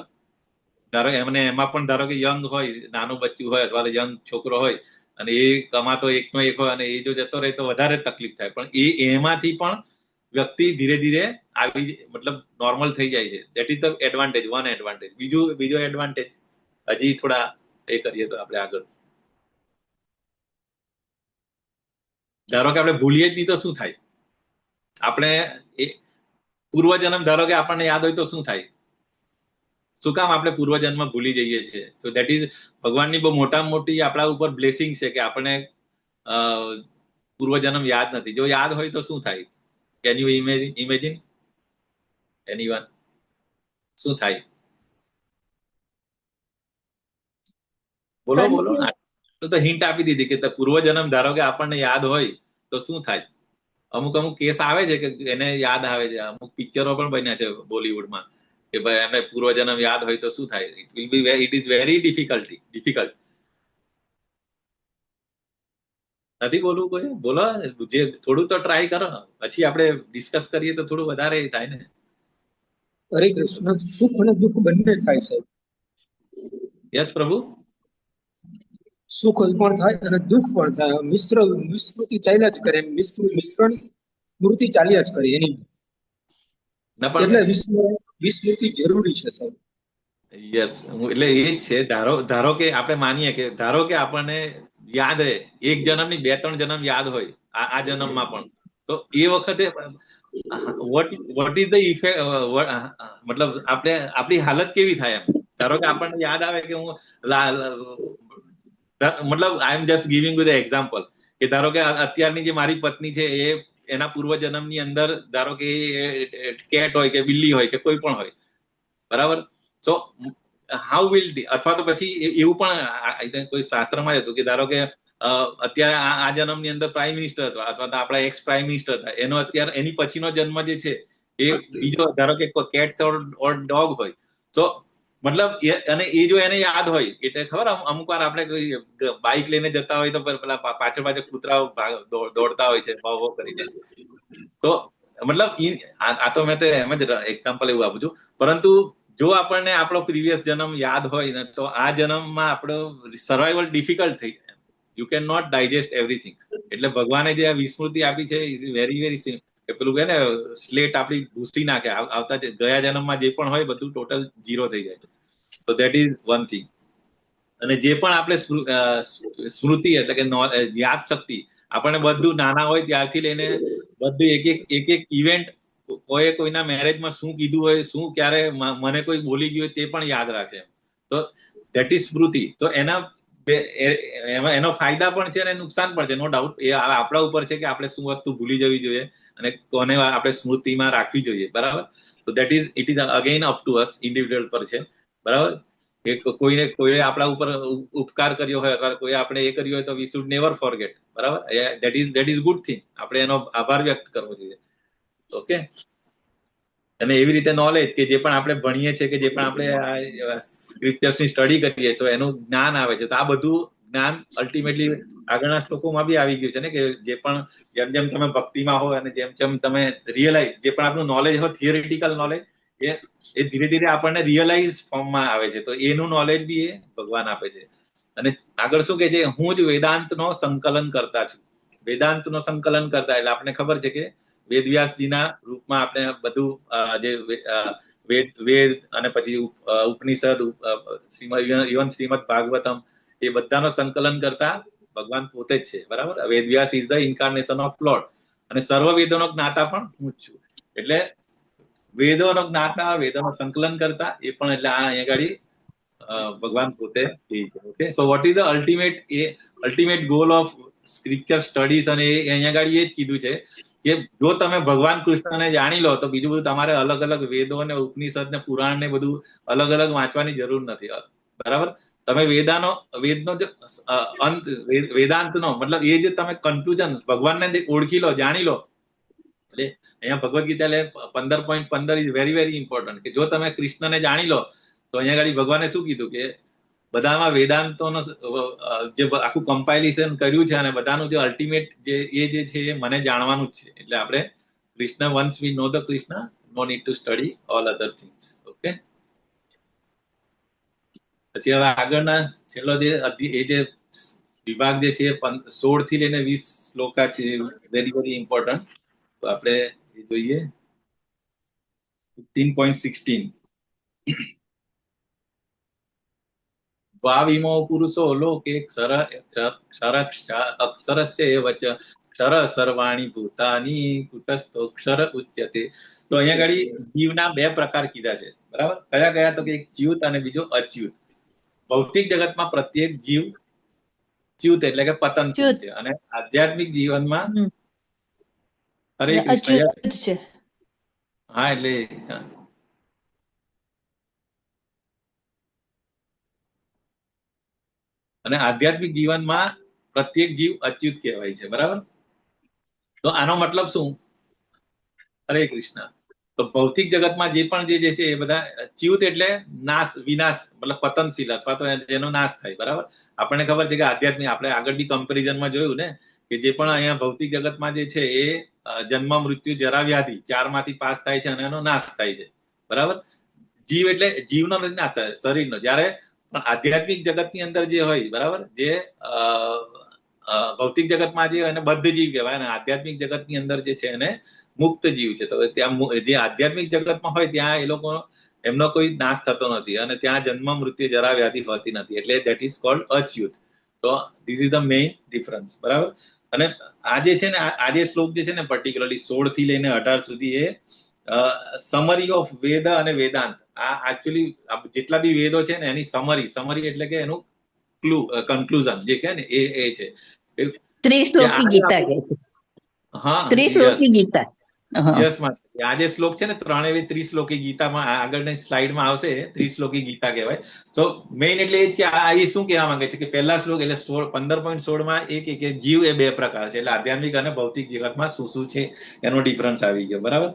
ધારો એમાં પણ ધારો કે યંગ હોય, નાનું બચ્ચું હોય અથવા યંગ છોકરો હોય અને એ કમાતો એકનો એક હોય અને એ જો જતો રહે તો વધારે તકલીફ થાય. પણ એમાંથી પણ વ્યક્તિ ધીરે ધીરે મતલબ નોર્મલ થઈ જાય છે. That is the advantage, one advantage. બીજો એડવાન્ટેજ હજી થોડા એ કરીએ તો આપણે આગળ. ધારો કે આપણે ભૂલીએ જ નહીં તો શું થાય? આપણે પૂર્વજન્મ ધારો કે આપણને યાદ હોય તો શું થાય? શું કામ આપણે પૂર્વજન્મ ભૂલી જઈએ છીએ? સો ધેટ ઇઝ ભગવાનની બહુ મોટામાં મોટી આપણા ઉપર બ્લેસિંગ છે કે આપણને પૂર્વજન્મ યાદ નથી. જો યાદ હોય તો શું થાય? Can you imagine anyone? શું થાય? બોલો. તો હિન્ટ આપી દીધી કે પૂર્વજન્મ ધારો કે આપણને યાદ હોય તો શું થાય? અમુક કેસ આવે છે કે એને યાદ આવે છે. અમુક પિક્ચરો પણ બન્યા છે બોલીવુડમાં કે ભાઈ એમને પૂર્વજન્મ યાદ હોય તો શું થાય? It is very difficult. નથી બોલવું કોઈ? બોલો. જે થોડું તો ટ્રાય કરો, પછી આપણે ડિસ્કસ કરીએ તો થોડું વધારે થાય ને. હરે કૃષ્ણ. સુખ અને દુઃખ બંને થાય છે. યસ પ્રભુ. સુખ પણ થાય અને દુઃખ પણ થાય. વિસ્મૃતિ ચાલ્યા જ કરે, મિશ્રણ સ્મૃતિ ચાલ્યા જ કરે એની. એટલે વિસ્મૃતિ જરૂરી છે સાહેબ. યસ. એટલે એ જ છે. ધારો કે આપણે માનીએ કે ધારો કે આપણને યાદ રહે, 1 જન્મની 2-3 જન્મ યાદ હોય આ જન્મમાં પણ, તો એ વખતે વોટ ઇઝ ધ ઇફેક્ટ, મતલબ આપણી હાલત કેવી થાય એમ? ધારો કે આપણને યાદ આવે કે હું મતલબ I am just giving you the example કે ધારો કે અત્યારની જે મારી પત્ની છે એ એના પૂર્વજન્મની અંદર ધારો કે કેટ હોય કે બિલ્લી હોય કે કોઈ પણ હોય, બરાબર. સો હાઉ વિલ, અથવા તો પછી એવું પણ કોઈ શાસ્ત્રમાં હતું કે ધારો કે અત્યારે આ જન્મની અંદર પ્રાઇમ મિનિસ્ટર હતા અથવા તો આપણા એક્સ પ્રાઇમ મિનિસ્ટર હતા, એનો અત્યારે એની પછીનો જન્મ જે છે એ બીજો ધારો કે કેટ્સ ઓર ડોગ હોય, તો મતલબ અને એ જો એને યાદ હોય, એટલે ખબર અમુક વાર આપણે બાઇક લઈને જતા હોય તો પેલા પાછળ કૂતરાઓ દોડતા હોય છે ભાવ કરીને. તો મતલબ આ તો મેં તો એમ જ એક્ઝામ્પલ એવું આપું છું. પરંતુ જો આપણને આપણો પ્રીવિયસ જન્મ યાદ હોય ને તો આ જન્મમાં આપણો સર્વાઈવલ ડિફિકલ્ટ થઈ જાય. You can not digest everything. એટલે ભગવાને જે આ વિસ્મૃતિ આપી છે ઇઝ વેરી વેરી પેલું કે ને સ્લેટ આપણી ભૂસી નાખે, આવતા ગયા જન્મમાં જે પણ હોય બધું ટોટલ 0 થઈ જાય. તો દેટ ઇઝ વન થિંગ. અને જે પણ આપણે સ્મૃતિ એટલે કે યાદ શક્તિ, આપણને બધું નાના હોય ત્યારથી લઈને બધું એક ઇવેન્ટ, કોઈના મેરેજમાં શું કીધું હોય, શું ક્યારે મને કોઈ બોલી ગયું હોય તે પણ યાદ રાખે. તો દેટ ઇઝ સ્મૃતિ. તો એનો ફાયદા પણ છે અને નુકસાન પણ છે, નો ડાઉટ. એ આપણા ઉપર છે કે આપણે શું વસ્તુ ભૂલી જવી જોઈએ અને કોને આપણે સ્મૃતિમાં રાખવી જોઈએ, બરાબર. તો that is it is again up to us, individual પર છે, બરાબર. કે કોઈએ આપણા ઉપર ઉપકાર કર્યો હોય અથવા કોઈ આપણે એ કર્યું હોય તો વી શુડ નેવર ફોરગેટ, બરાબર? That is good thing. આપણે એનો આભાર વ્યક્ત કરવો જોઈએ. ઓકે. અને એવી રીતે નોલેજ કે જે પણ આપણે ભણીએ છીએ કે જે પણ આપણે સ્ક્રિપ્ચર્સની સ્ટડી કરીએ છીએ એનું જ્ઞાન આવે છે, તો આ બધું જ્ઞાન અલ્ટિમેટલી આગળના શ્લોકોમાં બી આવી ગયું છે ને, કે જે પણ જેમ જેમ તમે ભક્તિમાં હો અને જેમ જેમ તમે રિયલાઇઝ, જે પણ આપણું નોલેજ હોય થિયરિટિકલ નોલેજ, એ ધીરે ધીરે આપણને રિયલાઇઝ ફોર્મમાં આવે છે. તો એનું નોલેજ બી એ ભગવાન આપે છે. અને આગળ શું કે છે, હું જ વેદાંતનો સંકલન કરતા છું. વેદાંતનો સંકલન કરતા એટલે આપણને ખબર છે કે વેદવ્યાસજીના રૂપમાં આપણે બધું જે વેદ અને પછી ઉપનિષદ, ઇવન શ્રીમદ ભાગવતમ, એ બધાનો સંકલન કરતા ભગવાન પોતે જ છે, બરાબર? Vedavyas is the incarnation of lord, અને સર્વ વેદોનો જ્ઞાતા પણ હું જ છું. એટલે વેદોનો જ્ઞાતા, વેદોનો સંકલન કરતા એ પણ, એટલે આ અહીંયા ગાડી ભગવાન પોતે છે. Okay. So what is the ultimate goal of scripture studies? અને અહીંયા ગાડી એ જ કીધું છે કે જો તમે ભગવાન કૃષ્ણને જાણી લો તો બીજું બધું તમારે અલગ અલગ વેદો ને ઉપનિષદ ને પુરાણ ને બધું અલગ અલગ વાંચવાની જરૂર નથી, બરાબર? તમે વેદનો જે અંત, વેદાંતનો મતલબ એ જે તમે કન્ક્લુઝન ભગવાનને ઓળખી લો, જાણી લો. એટલે અહીંયા Bhagavad Gita 15.15 is very very important, કે જો તમે કૃષ્ણને જાણી લો તો અહીંયા આગળ ભગવાને શું કીધું કે બધામાં વેદાંતોનો જે આખું કમ્પાઇલેશન કર્યું છે અને બધાનું જે અલ્ટિમેટ જે છે એ મને જાણવાનું જ છે. એટલે આપણે Krishna, once we know the Krishna, no need to study all other things. Okay. પછી હવે આગળના છેલ્લો જે એ જે વિભાગ જે છે 16 થી લઈને 20 શ્લોકા છે, વેરી વેરી ઇમ્પોર્ટન્ટ. તો આપણે એ જોઈએ 15.16. ભાવિમો પુરુષો લોકે અક્ષરસ્ય વચ ક્ષર સર્વાણી ભૂતાની કુટસ્થોક્ષર ઉચ્યતે. તો અહીંયા આગળ જીવના બે પ્રકાર કીધા છે, બરાબર? કયા કયા? તો કે એક ચ્યુત અને બીજો અચ્યુત. ભૌતિક જગતમાં પ્રત્યેક જીવ ચ્યુત એટલે કે પતનશીલ છે, અને આધ્યાત્મિક જીવનમાં હરે કૃષ્ણ છે. હા, એટલે અને આધ્યાત્મિક જીવનમાં પ્રત્યેક જીવ અચ્યુત કહેવાય છે, બરાબર? તો આનો મતલબ શું? હરે કૃષ્ણ. તો ભૌતિક જગતમાં જે પણ જે છે એ બધા ચ્યુત એટલે નાશ, વિનાશ, મતલબ પતનશીલ અથવા તો જેનો નાશ થાય, બરાબર? આપણને ખબર છે કે આધ્યાત્મિક, આપણે આગળ બી કમ્પેરિઝનમાં જોયું ને કે જે પણ અહીંયા ભૌતિક જગતમાં જે છે એ જન્મ, મૃત્યુ, જરા, વ્યાધિ 4 માંથી પાસ થાય છે અને એનો નાશ થાય છે, બરાબર? જીવ એટલે જીવનો નથી નાશ થાય, શરીરનો. જ્યારે પણ આધ્યાત્મિક જગતની અંદર જે હોય, બરાબર, જે ભૌતિક જગતમાં જે એને બદ્ધ જીવ કહેવાય, અને આધ્યાત્મિક જગતની અંદર જે છે એને મુક્ત જીવ છે. તો ત્યાં જે આધ્યાત્મિક જગતમાં હોય ત્યાં એ લોકો એમનો કોઈ નાશ થતો નથી, અને ત્યાં જન્મ, મૃત્યુ, જરા, વ્યાધિ હોતી નથી. એટલે that is called Achyut. So this is the main difference, બરાબર? અને આ જે છે ને, આ જે શ્લોક જે છે ને પર્ટિક્યુલરલી 16 થી લઈને 18 સુધી એ સમરી ઓફ વેદ અને વેદાંત, આ એકચ્યુઅલી જેટલા બી વેદો છે ને એની સમરી એટલે કે એનું કન્ક્લુઝન જે કહે ને એ છે. 30 શ્લોકી ગીતા કહે છે. હા, 30 શ્લોકી ગીતા. યસ માં આ જે શ્લોક છે ને 30 શ્લોકી ગીતામાં આગળની સ્લાઇડમાં આવશે, 30 શ્લોકી ગીતા કહેવાય. સો મેઇન એટલે એ જ કે આ એ શું કહેવા માંગે છે કે પહેલા શ્લોક એટલે 15.16 માં કે જીવ એ બે પ્રકાર છે, એટલે આધ્યાત્મિક અને ભૌતિક જગતમાં શું છે એનો ડિફરન્સ આવી ગયો, બરાબર?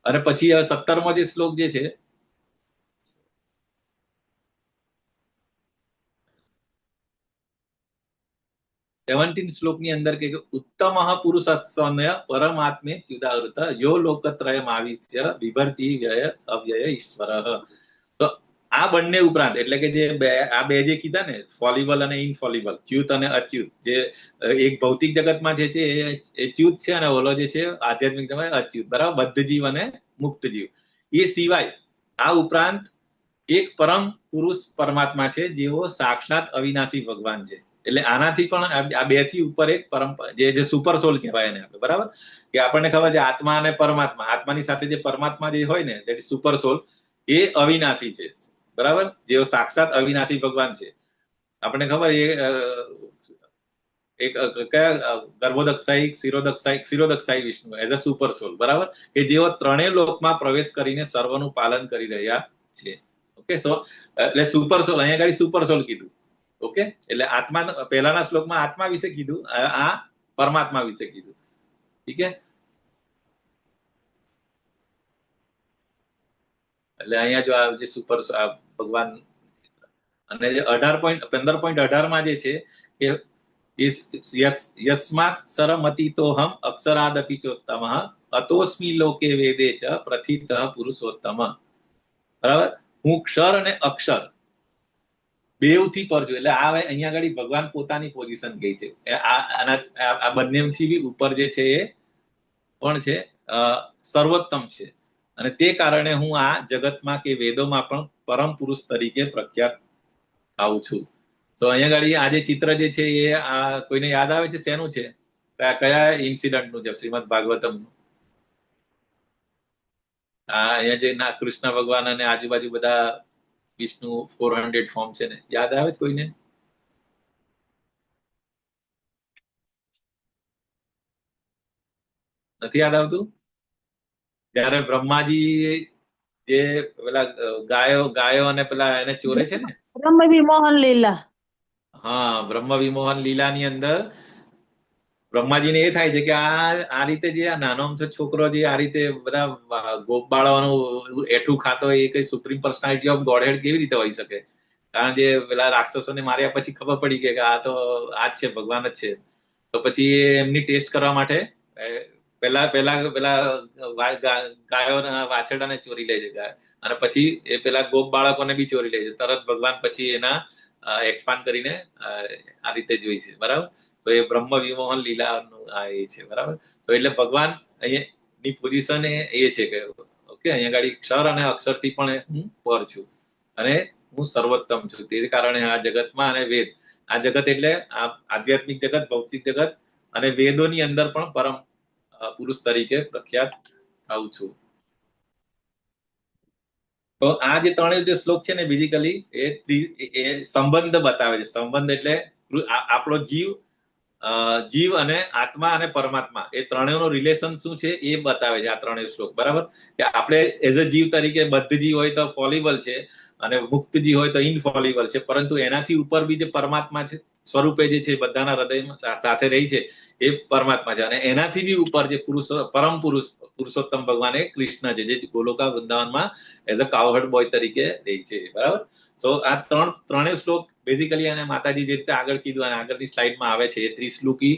અને પછી 17મો જે શ્લોક જે છે, શ્લોકની અંદર કે ઉત્તમ પુરુષસ્ય પરમાત્મે ત્યુદાવૃત યો લોકત્રયમ આવિશ્ય વિભર્તિ વ્યય અવ્યય ઈશ્વર. તો આ બંને ઉપરાંત એટલે કે જે આ બે જે કીધા ને, ફોલિબલ અને ઇનફોલિબલ, ચ્યુત અને અચ્યુત, જે એક ભૌતિક જગતમાં જે છે એ ચ્યુત છે અને ઓલો જે છે આધ્યાત્મિક અચ્યુત, બરાબર? બદ્ધ જીવ અને મુક્ત જીવ. એ સિવાય આ ઉપરાંત એક પરમ પુરુષ પરમાત્મા છે જેઓ સાક્ષાત અવિનાશી ભગવાન છે. એટલે આનાથી પણ આ બે થી ઉપર એક જે સુપર સોલ કહેવાય એને આપણે, બરાબર? કે આપણને ખબર છે આત્મા અને પરમાત્મા, આત્માની સાથે જે પરમાત્મા જે હોય ને દેટ ઇઝ સુપર સોલ, એ અવિનાશી છે, બરાબર? જેઓ સાક્ષાત અવિનાશી ભગવાન છે. આપણને ખબર એક કયા ગર્ભોદક્ષાયી, ક્ષીરોદક્ષાયી વિષ્ણુ એઝ અ સુપર સોલ, બરાબર? કે જેઓ ત્રણેય લોકમાં પ્રવેશ કરીને સર્વનું પાલન કરી રહ્યા છે. ઓકે. સો એટલે સુપર સોલ, અહીંયા આગળ સુપર સોલ કીધું. ઓકે, એટલે આત્મા પહેલાના શ્લોકમાં આત્મા વિશે કીધું, આ પરમાત્મા વિશે કીધું. ઠીક છે. એટલે અહીંયા જો આ જે સુપર ભગવાન અને જે 15.18 માં જે છે કે યસ્માત સરમતિ તોહમ અક્ષરાદપી ચોત્તમ અતોસ્મી લોકે વેદે ચ પ્રથિત પુરુષોત્તમ. બરાબર, હું ક્ષર અને અક્ષર બેવથી પર છું. એટલે આ અહીંયા આગળ ભગવાન પોતાની પોઝિશન કહી છે. આ બંનેથી બી ઉપર જે છે એ પણ છે સર્વોત્તમ છે, અને તે કારણે હું આ જગતમાં કે વેદોમાં પણ પરમ પુરુષ તરીકે પ્રખ્યાત આવું છું. તો અહીંયા આગળ આ જે ચિત્ર જે છે એ આ કોઈને યાદ આવે છે શેનું છે, કયા ઇન્સિડન્ટ નું છે? શ્રીમદ ભાગવતમ નું. અહીંયા જે કૃષ્ણ ભગવાન અને આજુબાજુ બધા વિષ્ણુ 400 ફોર્મ છે ને, યાદ આવે કોઈને? નથી યાદ આવતું? જયારે બ્રહ્માજી જે પેલા ગાયો અને પેલા એને ચોરે છે ને, બ્રહ્મ વિમોહન લીલા. હા, બ્રહ્મ વિમોહન લીલાની અંદર બ્રહ્માજીને એ થાય છે કે આ રીતે જે આ નાનો અમથો છોકરો જે આ રીતે બધા ગોપ બાળવાનું એઠું ખાતો હોય, એ કઈ સુપ્રીમ પર્સનાલિટી ઓફ ગોડહેડ કેવી રીતે હોઈ શકે? કારણ જે પેલા રાક્ષસોને માર્યા પછી ખબર પડી કે આ તો આ જ છે, ભગવાન જ છે. તો પછી એમની ટેસ્ટ કરવા માટે પેલા ગાયો વાછરડાને ચોરી લે છે, અને પછી એ પેલા ગોપ બાળકોને બી ચોરી લે છે. તરત ભગવાન પછી એના એક્સપાન્ડ કરીને આ રીતે જોઈ છે. બરાબર, તો એ બ્રહ્મ વિમોહન લીલાનું આ એ છે. બરાબર, તો એટલે ભગવાન અહીંયાની પોઝિશન એ છે કે ઓકે, અહીંયા ગાડી ક્ષર અને અક્ષરથી પણ હું પર છું, અને હું સર્વોત્તમ છું. તે કારણે આ જગતમાં અને વેદ, આ જગત એટલે આ આધ્યાત્મિક જગત, ભૌતિક જગત અને વેદોની અંદર પણ પરમ પુરુષ તરીકે પ્રખ્યાત થાઉં છું. તો આ જે ત્રણેય જે શ્લોક છે ને, બેઝિકલી એ સંબંધ બતાવે છે. સંબંધ એટલે આપણો જીવ અને આત્મા અને પરમાત્મા, એ ત્રણેયનો રિલેશન શું છે એ બતાવે છે આ ત્રણેય શ્લોક. બરાબર, કે આપણે એઝ અ જીવ તરીકે બદ્ધ જીવ હોય તો ફોલિબલ છે, અને મુક્ત જીવ હોય તો ઇનફોલિબલ છે. પરંતુ એનાથી ઉપર બી જે પરમાત્મા છે સ્વરૂપે જે છે બધાના હૃદયમાં સાથે રહી છે, એ પરમાત્મા છે. અને એનાથી બી ઉપર જે પરમ પુરુષોત્તમ ભગવાન એ કૃષ્ણ છે, જે ગોલોકા વૃંદાવનમાં એઝ અ કાવહર્ડ બોય તરીકે રહી છે. બરાબર, સો આ ત્રણેય શ્લોક બેઝિકલી, અને માતાજી જે રીતે આગળ કીધું અને આગળની સ્લાઇડમાં આવે છે, એ ત્રિશ્લોકી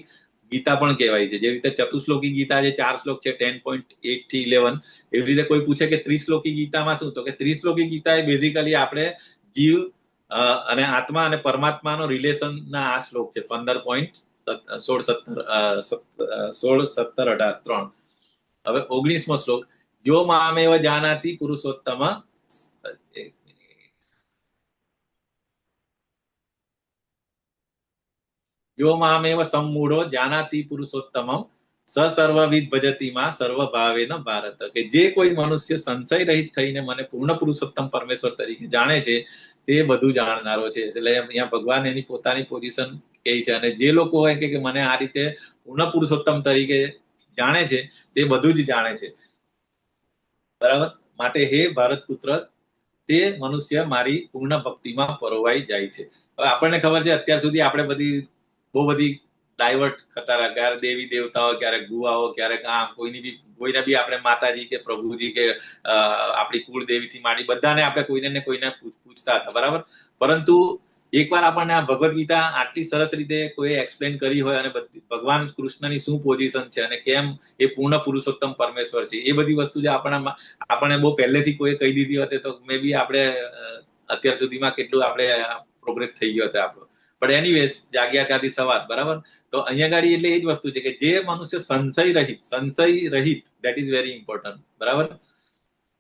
ગીતા પણ કહેવાય છે. જે રીતે ચતુશ્લોકી ગીતા જે 4 શ્લોક છે 10.8 થી 11, એવી રીતે કોઈ પૂછે કે ત્રિશ્લોકી ગીતામાં શું, તો કે ત્રિશ્લોકી ગીતા એ બેઝિકલી આપણે જીવ અને આત્મા અને પરમાત્માનો રિલેશન ના આ શ્લોક છે. 15.16-17-18. હવે 19મો શ્લોક, યો મામેવ જાનાતિ પુરુષોત્તમ, જો મામેવ સમ્મૂઢો જાનાતિ પુરુષોત્તમમ સ સર્વવિદ ભજતિમાં સર્વભાવેન ભારત. કે જે કોઈ મનુષ્ય સંશય રહિત થઈને મને પૂર્ણ પુરુષોત્તમ પરમેશ્વર તરીકે જાણે છે, તે બધું જાણનારો છે. એટલે અહીંયા ભગવાન એની પોતાની પોઝિશન કહે છે, અને જે લોકો હોય કે મને આ રીતે પૂર્ણ પુરુષોત્તમ તરીકે જાણે છે, તે બધું જ જાણે છે. બરાબર, માટે હે ભારત પુત્ર, તે મનુષ્ય મારી પૂર્ણ ભક્તિમાં પરોવાઈ જાય છે. હવે આપણને ખબર છે અત્યાર સુધી આપણે બહુ બધી ડાયવર્ટ થતા રહ્યા, ક્યારેક દેવી દેવતાઓ, ક્યારેક ગુવાઓ, ક્યારેક કોઈને બી આપણે માતાજી કે પ્રભુજી કે આપણી કુળદેવીથી માંડી બધાને આપણે કોઈને ને કોઈને પૂછતા હતા. બરાબર, પરંતુ એકવાર આપણને આ ભગવદ ગીતા આટલી સરસ રીતે કોઈ એક્સપ્લેન કરી હોય, અને ભગવાન કૃષ્ણની શું પોઝિશન છે અને કેમ એ પૂર્ણ પુરુષોત્તમ પરમેશ્વર છે, એ બધી વસ્તુ જે આપણને બહુ પહેલેથી કોઈ કહી દીધી હતી, તો મે બી આપણે અત્યાર સુધીમાં કેટલું આપણે પ્રોગ્રેસ થઈ ગયો હતો આપણો. પણ એનીવેઝ, જાગ્યા ત્યાંથી સવાર. બરાબર, તો અહીંયા ગાડી એટલે એ જ વસ્તુ છે કે જે મનુષ્ય સંશય રહિત, દેટ ઇઝ વેરી ઇમ્પોર્ટન્ટ. બરાબર,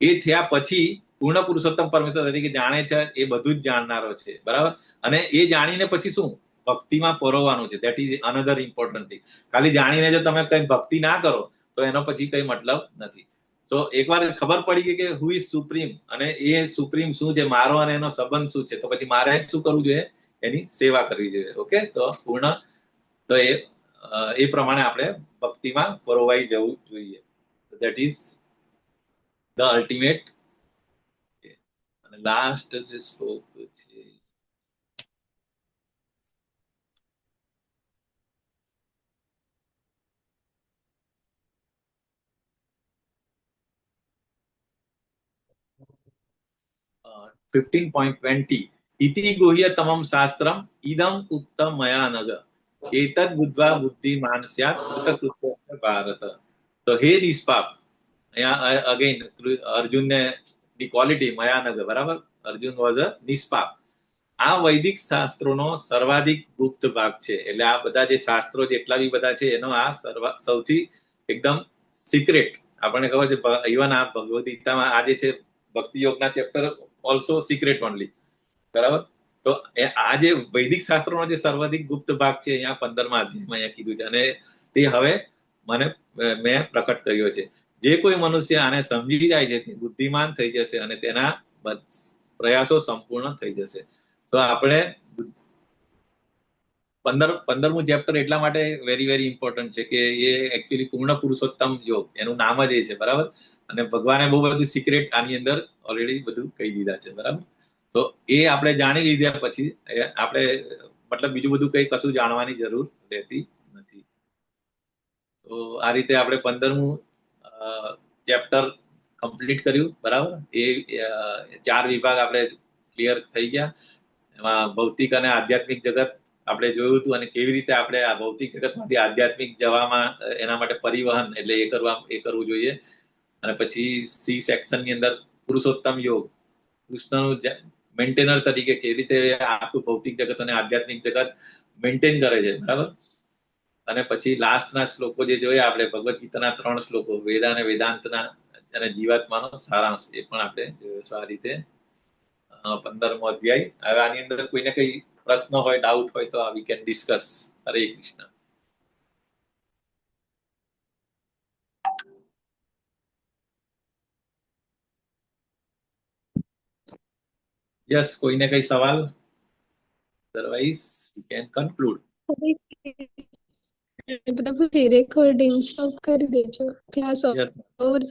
એ થયા પછી પૂર્ણ પુરુષોત્તમ પરમેશ્વર તરીકે જાણે છે, એ બધું જ જાણનારો છે. બરાબર, અને એ જાણીને પછી શું ભક્તિમાં પરોવાનું છે, that is another important thing. ખાલી જાણીને જો તમે કઈ ભક્તિ ના કરો તો એનો પછી કઈ મતલબ નથી. તો એકવાર ખબર પડી ગઈ કે હુ ઇઝ સુપ્રીમ, અને એ સુપ્રીમ શું છે, મારો અને એનો સંબંધ શું છે, તો પછી મારે શું કરવું જોઈએ? એની સેવા કરવી જોઈએ. ઓકે, તો તો એ પ્રમાણે આપણે ભક્તિમાં પરોવાઈ જવું જોઈએ. That is the ultimate. અને લાસ્ટ જે શ્લોક છે uh, 15.20 इति गुह्यतमं शास्त्रम इदम उत्तम मया नग एतद बुद्ध्वा बुद्धिमान स्यात् कृतकृत्यस्य भारत. तो हे निष्पाप, अगेन अर्जुन ने दी क्वॉलिटी मयानग, बराबर. अर्जुन वॉज अ निष्पाप. આ વૈદિક શાસ્ત્રોનો સર્વાધિક ગુપ્ત ભાગ છે. એટલે આ બધા જે શાસ્ત્રો જેટલા બી બધા છે એનો આ સૌથી એકદમ સિક્રેટ. આપણને ખબર છે ઇવન આ ભગવદ ગીતામાં આ જે છે ભક્તિ યોગના ચેપ્ટર ઓલસો સિક્રેટ ઓનલી, બરાબર. તો આ જે વૈદિક શાસ્ત્રોનો જે સર્વાધિક ગુપ્ત ભાગ છે અહીંયા 15મા અધ્યાયમાં અહીંયા કીધું છે, અને તે હવે મેં પ્રકટ કર્યો છે. જે કોઈ મનુષ્ય આને સમજી જાય છે તે બુદ્ધિમાન થઈ જશે અને તેના પ્રયાસો સંપૂર્ણ થઈ જશે. તો આપણે 15મું ચેપ્ટર એટલા માટે વેરી વેરી ઇમ્પોર્ટન્ટ છે કે એ એકચ્યુઅલી પૂર્ણ પુરુષોત્તમ યોગ એનું નામ જ એ છે, બરાબર. અને ભગવાને બહુ બધું સિક્રેટ આની અંદર ઓલરેડી બધું કહી દીધા છે, બરાબર. તો એ આપણે જાણી લીધા પછી આપણે મતલબ બીજું બધું કઈ કશું જાણવાની જરૂર રહેતી નથી. તો આ રીતે આપણે 15મું ચેપ્ટર કમ્પ્લીટ કર્યું, બરાબર. એ 4 વિભાગ આપણે ક્લિયર થઈ ગયા. એમાં ભૌતિક અને આધ્યાત્મિક જગત આપણે જોયું હતું અને કેવી રીતે આપણે આ ભૌતિક જગતમાંથી આધ્યાત્મિક જવામાં એના માટે પરિવહન એટલે એ કરવું જોઈએ. અને પછી સી સેક્શનની અંદર પુરુષોત્તમ યોગ, કૃષ્ણનું મેન્ટેનર તરીકે કેવી રીતે આખું ભૌતિક જગત અને આધ્યાત્મિક જગત મેન્ટેન કરે છે, બરાબર. અને પછી લાસ્ટના શ્લોકો જે જોયા આપણે ભગવદ ગીતાના 3 શ્લોકો, વેદ અને વેદાંતના અને જીવાત્માનો સારાંશ, એ પણ આપણે જોયો. આ રીતે 15મો અધ્યાય. હવે આની અંદર કોઈને કઈ પ્રશ્ન હોય, ડાઉટ હોય તો we can discuss. Hare Krishna. Yes, કોઈને કઈ સવાલ? Otherwise we can conclude. પ્રભુજી રેકોર્ડિંગ સ્ટોપ કરી દેજો. Class yes, over